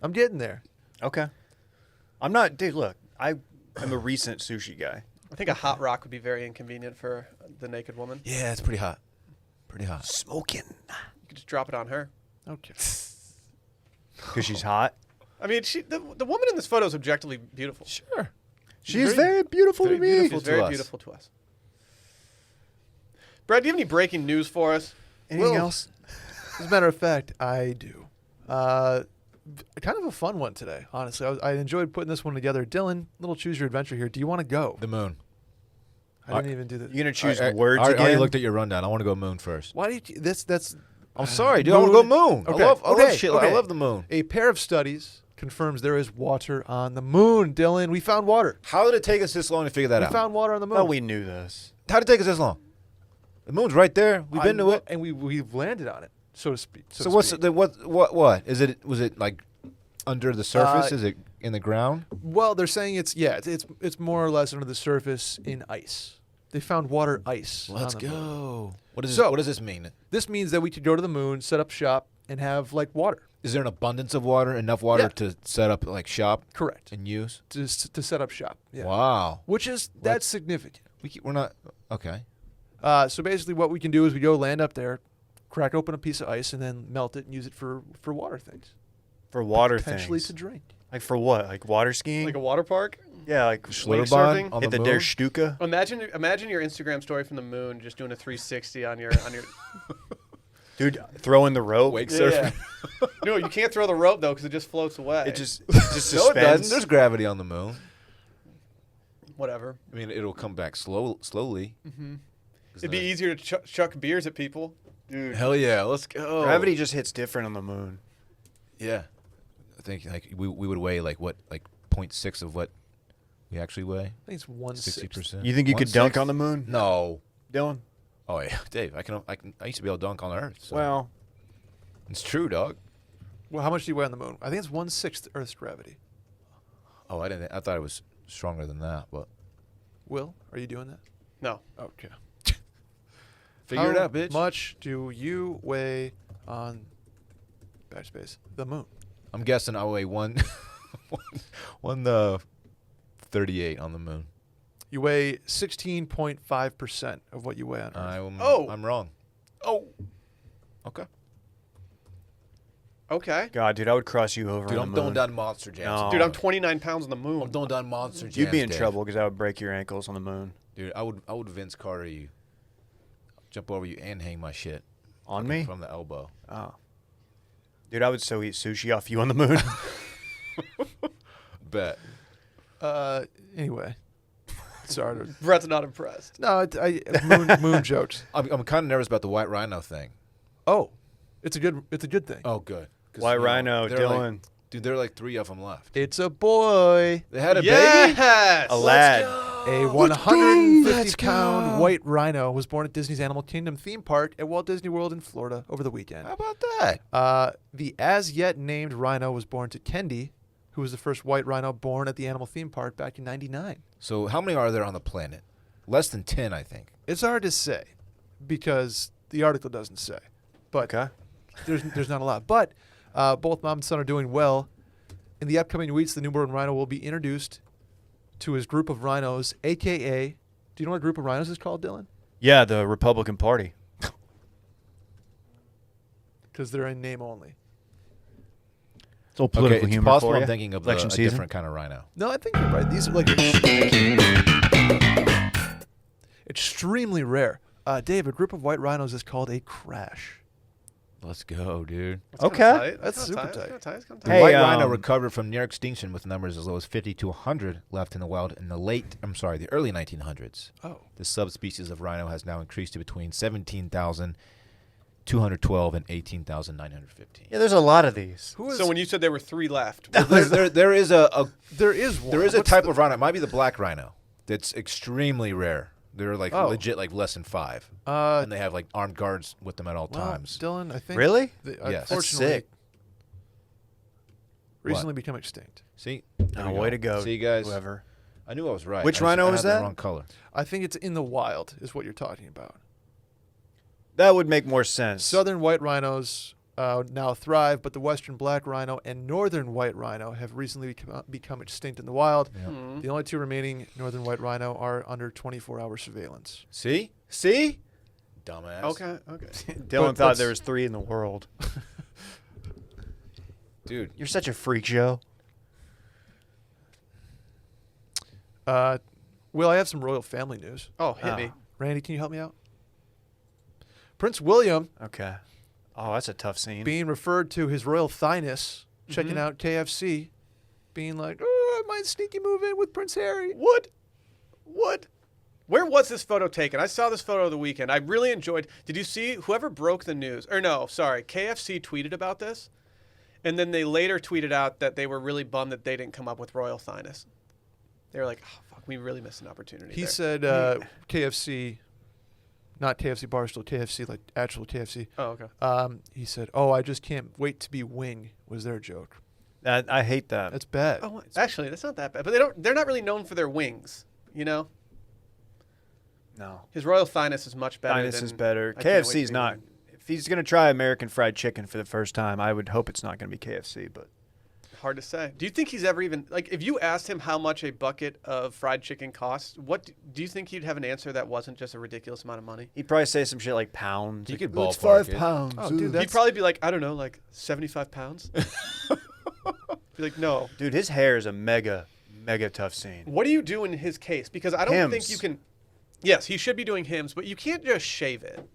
I'm getting there. Okay. I'm not, dude, look, I'm a recent sushi guy. I think a hot rock would be very inconvenient for the naked woman. Yeah, it's pretty hot. Pretty hot. Smoking. You could just drop it on her. Okay. Because she's hot. I mean, the woman in this photo is objectively beautiful. Sure. She's very beautiful very to me. beautiful. She's very to us. beautiful to us. Brad, do you have any breaking news for us? Anything Well, else? As a matter of fact, I do. Kind of a fun one today, honestly. I enjoyed putting this one together. Dylan, little choose your adventure here. Do you want to go? The moon. I didn't even do that. You're going to choose I words already again? looked at your rundown. I want to go moon first. Why did you? That's. I'm sorry, dude. I want to go moon. Okay, I love okay, shit. okay. I love the moon. A pair of studies confirms there is water on the moon. Dylan, we found water. How did it take us this long to figure that We out? found water on the moon. Oh, we knew this. How did it take us this long? The moon's right there. We've been to it. and we've landed on it, so to speak. So what's the what? Is it? Was it like under the surface? Is it in the ground? Well, they're saying it's more or less under the surface in ice. They found water ice. Let's on the moon. go. What does So- what does this mean? This means that we could go to the moon, set up shop, and have like water. Is there an abundance of water? Enough water Yeah. to set up like shop Correct. and use? To set up shop. Yeah. Wow. Which is that's significant. We're not okay. So basically, what we can do is we go land up there, crack open a piece of ice, and then melt it and use it for water things. For water Potentially things. to drink. Like for what? Like water skiing? Like a water park? yeah, like Lake Schlitterbahn surfing? on hit the moon? Der Stuka. Imagine your Instagram story from the moon, just doing a 360 on your. Dude, throwing the rope. Wake Yeah, surfing. yeah. No, you can't throw the rope though because it just floats away. It just No, it doesn't. suspends. There's gravity on the moon. whatever. I mean, it'll come back slowly. Mm-hmm. 'Cause It'd be the- easier to chuck beers at people. Dude. Hell yeah, let's go. Gravity just hits different on the moon. Yeah, I think like we would weigh like what 0.6 of what we actually weigh. I think it's 1/6. 60%. You think you could dunk 1/6? on the moon? No. Dylan? Oh yeah, Dave. I used to be able to dunk on Earth. So. Well, it's true, dog. Well, how much do you weigh on the moon? I think it's 1/6 Earth's gravity. Oh, I didn't. I thought it was stronger than that, but Will, are you doing that? No. Okay. figure it How out, bitch. much do you weigh on backspace the moon? I'm guessing I weigh 38 on the moon. You weigh 16.5% of what you weigh on Earth. I'm wrong. Oh. Okay. Okay. God, dude, I would cross you over Dude, on I'm the throwing moon. down monster jams. No. Dude, I'm 29 pounds on the moon. I'm throwing down monster jams. You'd be in Dave. trouble because I would break your ankles on the moon. Dude, I would Vince Carter you. Jump over you and hang my shit. On fucking me? From the elbow. Oh. Dude, I would so eat sushi off you on the moon. Bet. Anyway. Sorry. Brett's not impressed. No, moon jokes. I'm kind of nervous about the white rhino thing. Oh, it's a good thing. Oh, good. 'Cause, White you know, rhino, there are Dylan. Like, dude, there are like 3 of them left. It's a boy. They had a baby? Yes. A lad. A 150-pound white rhino was born at Disney's Animal Kingdom theme park at Walt Disney World in Florida over the weekend. How about that? The as-yet named rhino was born to Kendi, who was the first white rhino born at the animal theme park back in '99. So how many are there on the planet? Less than 10, I think. It's hard to say because the article doesn't say, but Okay. there's not a lot. But both mom and son are doing well. In the upcoming weeks, the newborn rhino will be introduced to his group of rhinos, a.k.a. Do you know what a group of rhinos is called, Dylan? Yeah, the Republican Party. Because they're in name only. It's all political Okay, it's humor possible for I'm ya. thinking of a Election season. different kind of rhino. No, I think you're right. These are like extremely rare. Dave, a group of white rhinos is called a crash. Let's go, dude. Okay. That's super tight. The Hey, white rhino um, recovered from near extinction with numbers as low as 50 to 100 left in the wild in the early 1900s. Oh. The subspecies of rhino has now increased to between 17,212 and 18,915. Yeah, there's a lot of these. Who is So when you said there were 3 left, there is a there is one. there is a What's type the- of rhino. It might be the black rhino. That's extremely rare. They're like Oh. legit like less than 5, Uh, and they have like armed guards with them at all well, times. Dylan, I think Really? they, Yes. That's unfortunately, sick. recently become extinct. See, Oh, way to go. See, guys. Whoever. I knew I was right. Which I rhino had was the that? Wrong color. I think it's in the wild, is what you're talking about. That would make more sense. Southern white rhinos now thrive, but the western black rhino and northern white rhino have recently become extinct in the wild. Yeah. Hmm. The only 2 remaining northern white rhino are under 24-hour surveillance. See, dumbass. okay. Dylan but thought let's- there was 3 in the world. dude. You're such a freak show. Will, I have some royal family news. Oh, hit me. Randy, can you help me out? Prince William Okay. Oh, that's a tough scene. being referred to his royal thighness, checking Mhm. out KFC, being like, oh, I might sneaky move in with Prince Harry. Would? Where was this photo taken? I saw this photo of the weekend. I really enjoyed. Did you see whoever broke the news? Or no, sorry, KFC tweeted about this, and then they later tweeted out that they were really bummed that they didn't come up with royal thymus. They were like, oh, fuck, we really missed an opportunity. He there. said KFC, not KFC Barstool, KFC, like actual KFC. Oh, okay. He said, oh, I just can't wait to be wing, was their joke. I hate that. That's bad. Oh, actually, that's not that bad. But they're not really known for their wings. You know, No. his royal thymus is much better. Thymus than, is better. I can't wait to KFC's be not. wing. If he's going to try American fried chicken for the first time, I would hope it's not going to be KFC, but Hard to say. Do you think he's ever even like? If you asked him how much a bucket of fried chicken costs, what do you think he'd have an answer that wasn't just a ridiculous amount of money? he'd probably say some shit like pounds. You Like, could "It's ballpark 5 it." pounds. Oh, dude, Ooh." He'd That's- probably be like, I don't know, like 75 pounds. Be like, no. Dude, his hair is a mega tough scene. What do you do in his case? Because I don't think Hims. you can. Yes, he should be doing hymns, but you can't just shave it.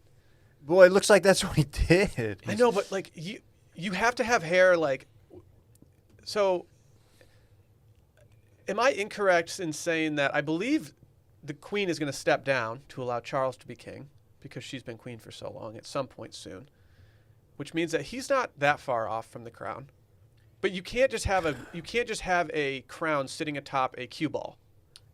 Boy, it looks like that's what he did. I know, but like you have to have hair like. So, am I incorrect in saying that I believe the queen is going to step down to allow Charles to be king because she's been queen for so long at some point soon, which means that he's not that far off from the crown. But you can't just have a crown sitting atop a cue ball.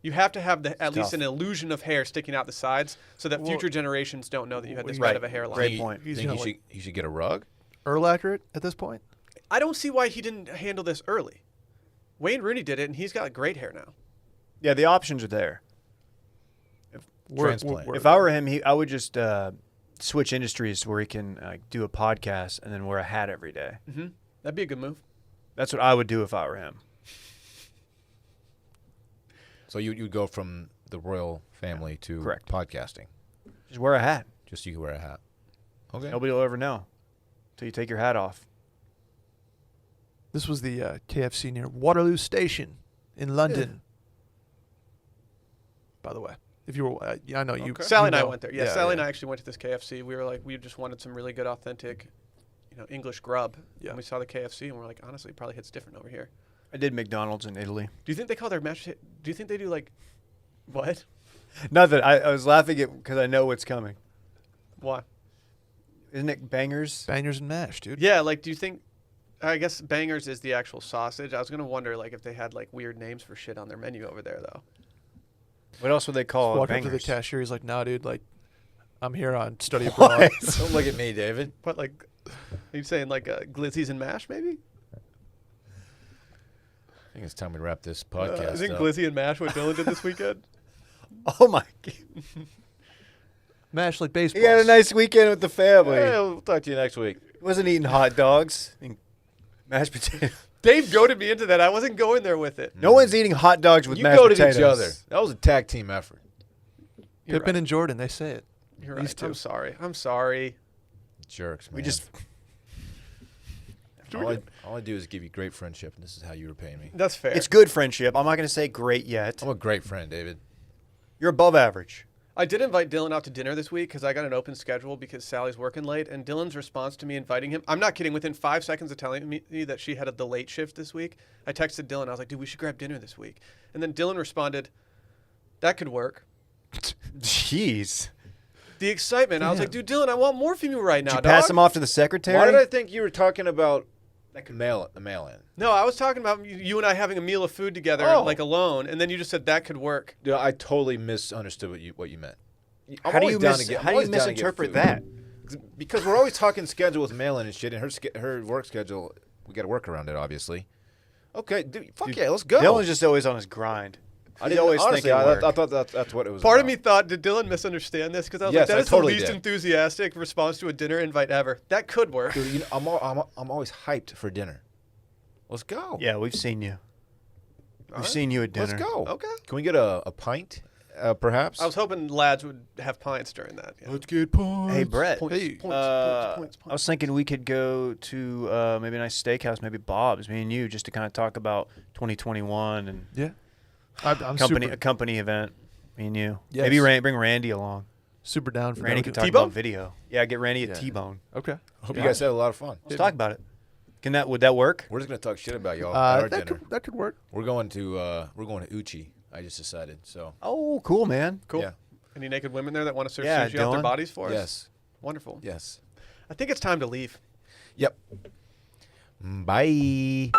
You have to have at least tough. an illusion of hair sticking out the sides so that Well, future generations don't know that you had this right. red of a hairline. Great Think point. You He's think gonna, he should get a rug? Urlacher at this point? I don't see why he didn't handle this early. Wayne Rooney did it, and he's got great hair now. Yeah, the options are there. Transplant. If I were him, I would just switch industries where he can do a podcast and then wear a hat every day. Mm-hmm. That'd be a good move. That's what I would do if I were him. So you'd go from the royal family to Correct. podcasting. Just wear a hat. Just so you could wear a hat. Okay. Nobody will ever know until you take your hat off. This was the KFC near Waterloo Station in London. By the way, if you were, I know you. Okay. Sally you and I know. went there. Yeah, Sally and I actually went to this KFC. We were like, we just wanted some really good, authentic, English grub. Yeah. And we saw the KFC, and we're like, honestly, it probably hits different over here. I did McDonald's in Italy. Do you think they call their mashed? Do you think they do like, what? Not that I was laughing at because I know what's coming. Why? Isn't it bangers? Bangers and mash, dude. Yeah, like, do you think? I guess bangers is the actual sausage. I was gonna wonder like if they had like weird names for shit on their menu over there though. What else would they call Walk up bangers? to the cashier. He's like, "Nah, dude. Like, I'm here on study abroad." Don't look at me, David. What like? Are you saying like glizzies and mash maybe? I think it's time we wrap this podcast Isn't up. Glizzy and Mash what Dylan did this weekend? Oh my God. Mash like baseball. He had a nice weekend with the family. Hey, we'll talk to you next week. He wasn't eating hot dogs and mashed potatoes. Dave goaded me into that. I wasn't going there with it. No one's eating hot dogs with You mashed go to potatoes. each other. That was a tag team effort. You're Pippen right. and Jordan, they say it. You're These right. two. I'm sorry. I'm sorry. Jerks, man. We just all I do is give you great friendship, and this is how you repay me. That's fair. it's good friendship. I'm not going to say great yet. I'm a great friend, David. You're above average. I did invite Dylan out to dinner this week because I got an open schedule because Sally's working late. And Dylan's response to me inviting him, I'm not kidding, within 5 seconds of telling me that she had the late shift this week, I texted Dylan. I was like, dude, we should grab dinner this week. And then Dylan responded, that could work. Jeez. The excitement. I was like, dude, Dylan, I want more from you right now, Did you pass dog. him off to the secretary? Why did I think you were talking about mail-in? No, I was talking about you and I having a meal of food together, Oh. like alone. And then you just said that could work. Dude, I totally misunderstood what you meant. I'm How do always you, down to get- I'm how do you always down to get misinterpret food. that? Because we're always talking schedule with mail-in and shit, and her work schedule, we got to work around it, obviously. Okay, dude, fuck yeah, let's go. Dylan's just always on his grind. I He's didn't, always honestly, thinking I work. thought that's what it was Part about. of me thought, did Dylan misunderstand this? Because I was Yes, like, that I is totally the least did. enthusiastic response to a dinner invite ever. That could work. Dude, you know, I'm always hyped for dinner. Let's go. Yeah, we've seen you. We've right. seen you at dinner. Let's go. Okay. Can we get a pint, perhaps? I was hoping lads would have pints during that. Yeah. Let's get pints. Hey, Brett. Points, Hey. points, I points. was thinking we could go to maybe a nice steakhouse, maybe Bob's, me and you, just to kind of talk about 2021 and Yeah. I'm a super, company event. Me and you. Yes. Maybe bring Randy along. super down for Randy that. can talk T-Bone? about video. Yeah, get Randy a Yeah. T-bone. Okay. I hope you guys had a lot of fun. Let's talk about it. Would that work? We're just gonna talk shit about y'all at our That dinner. could work. We're going to Uchi. I just decided. So Oh, cool, man. Cool. yeah. Any naked women there that want to serve Yeah, sushi off their Dylan. bodies for us? Yes. Wonderful. Yes. I think it's time to leave. Yep. Bye.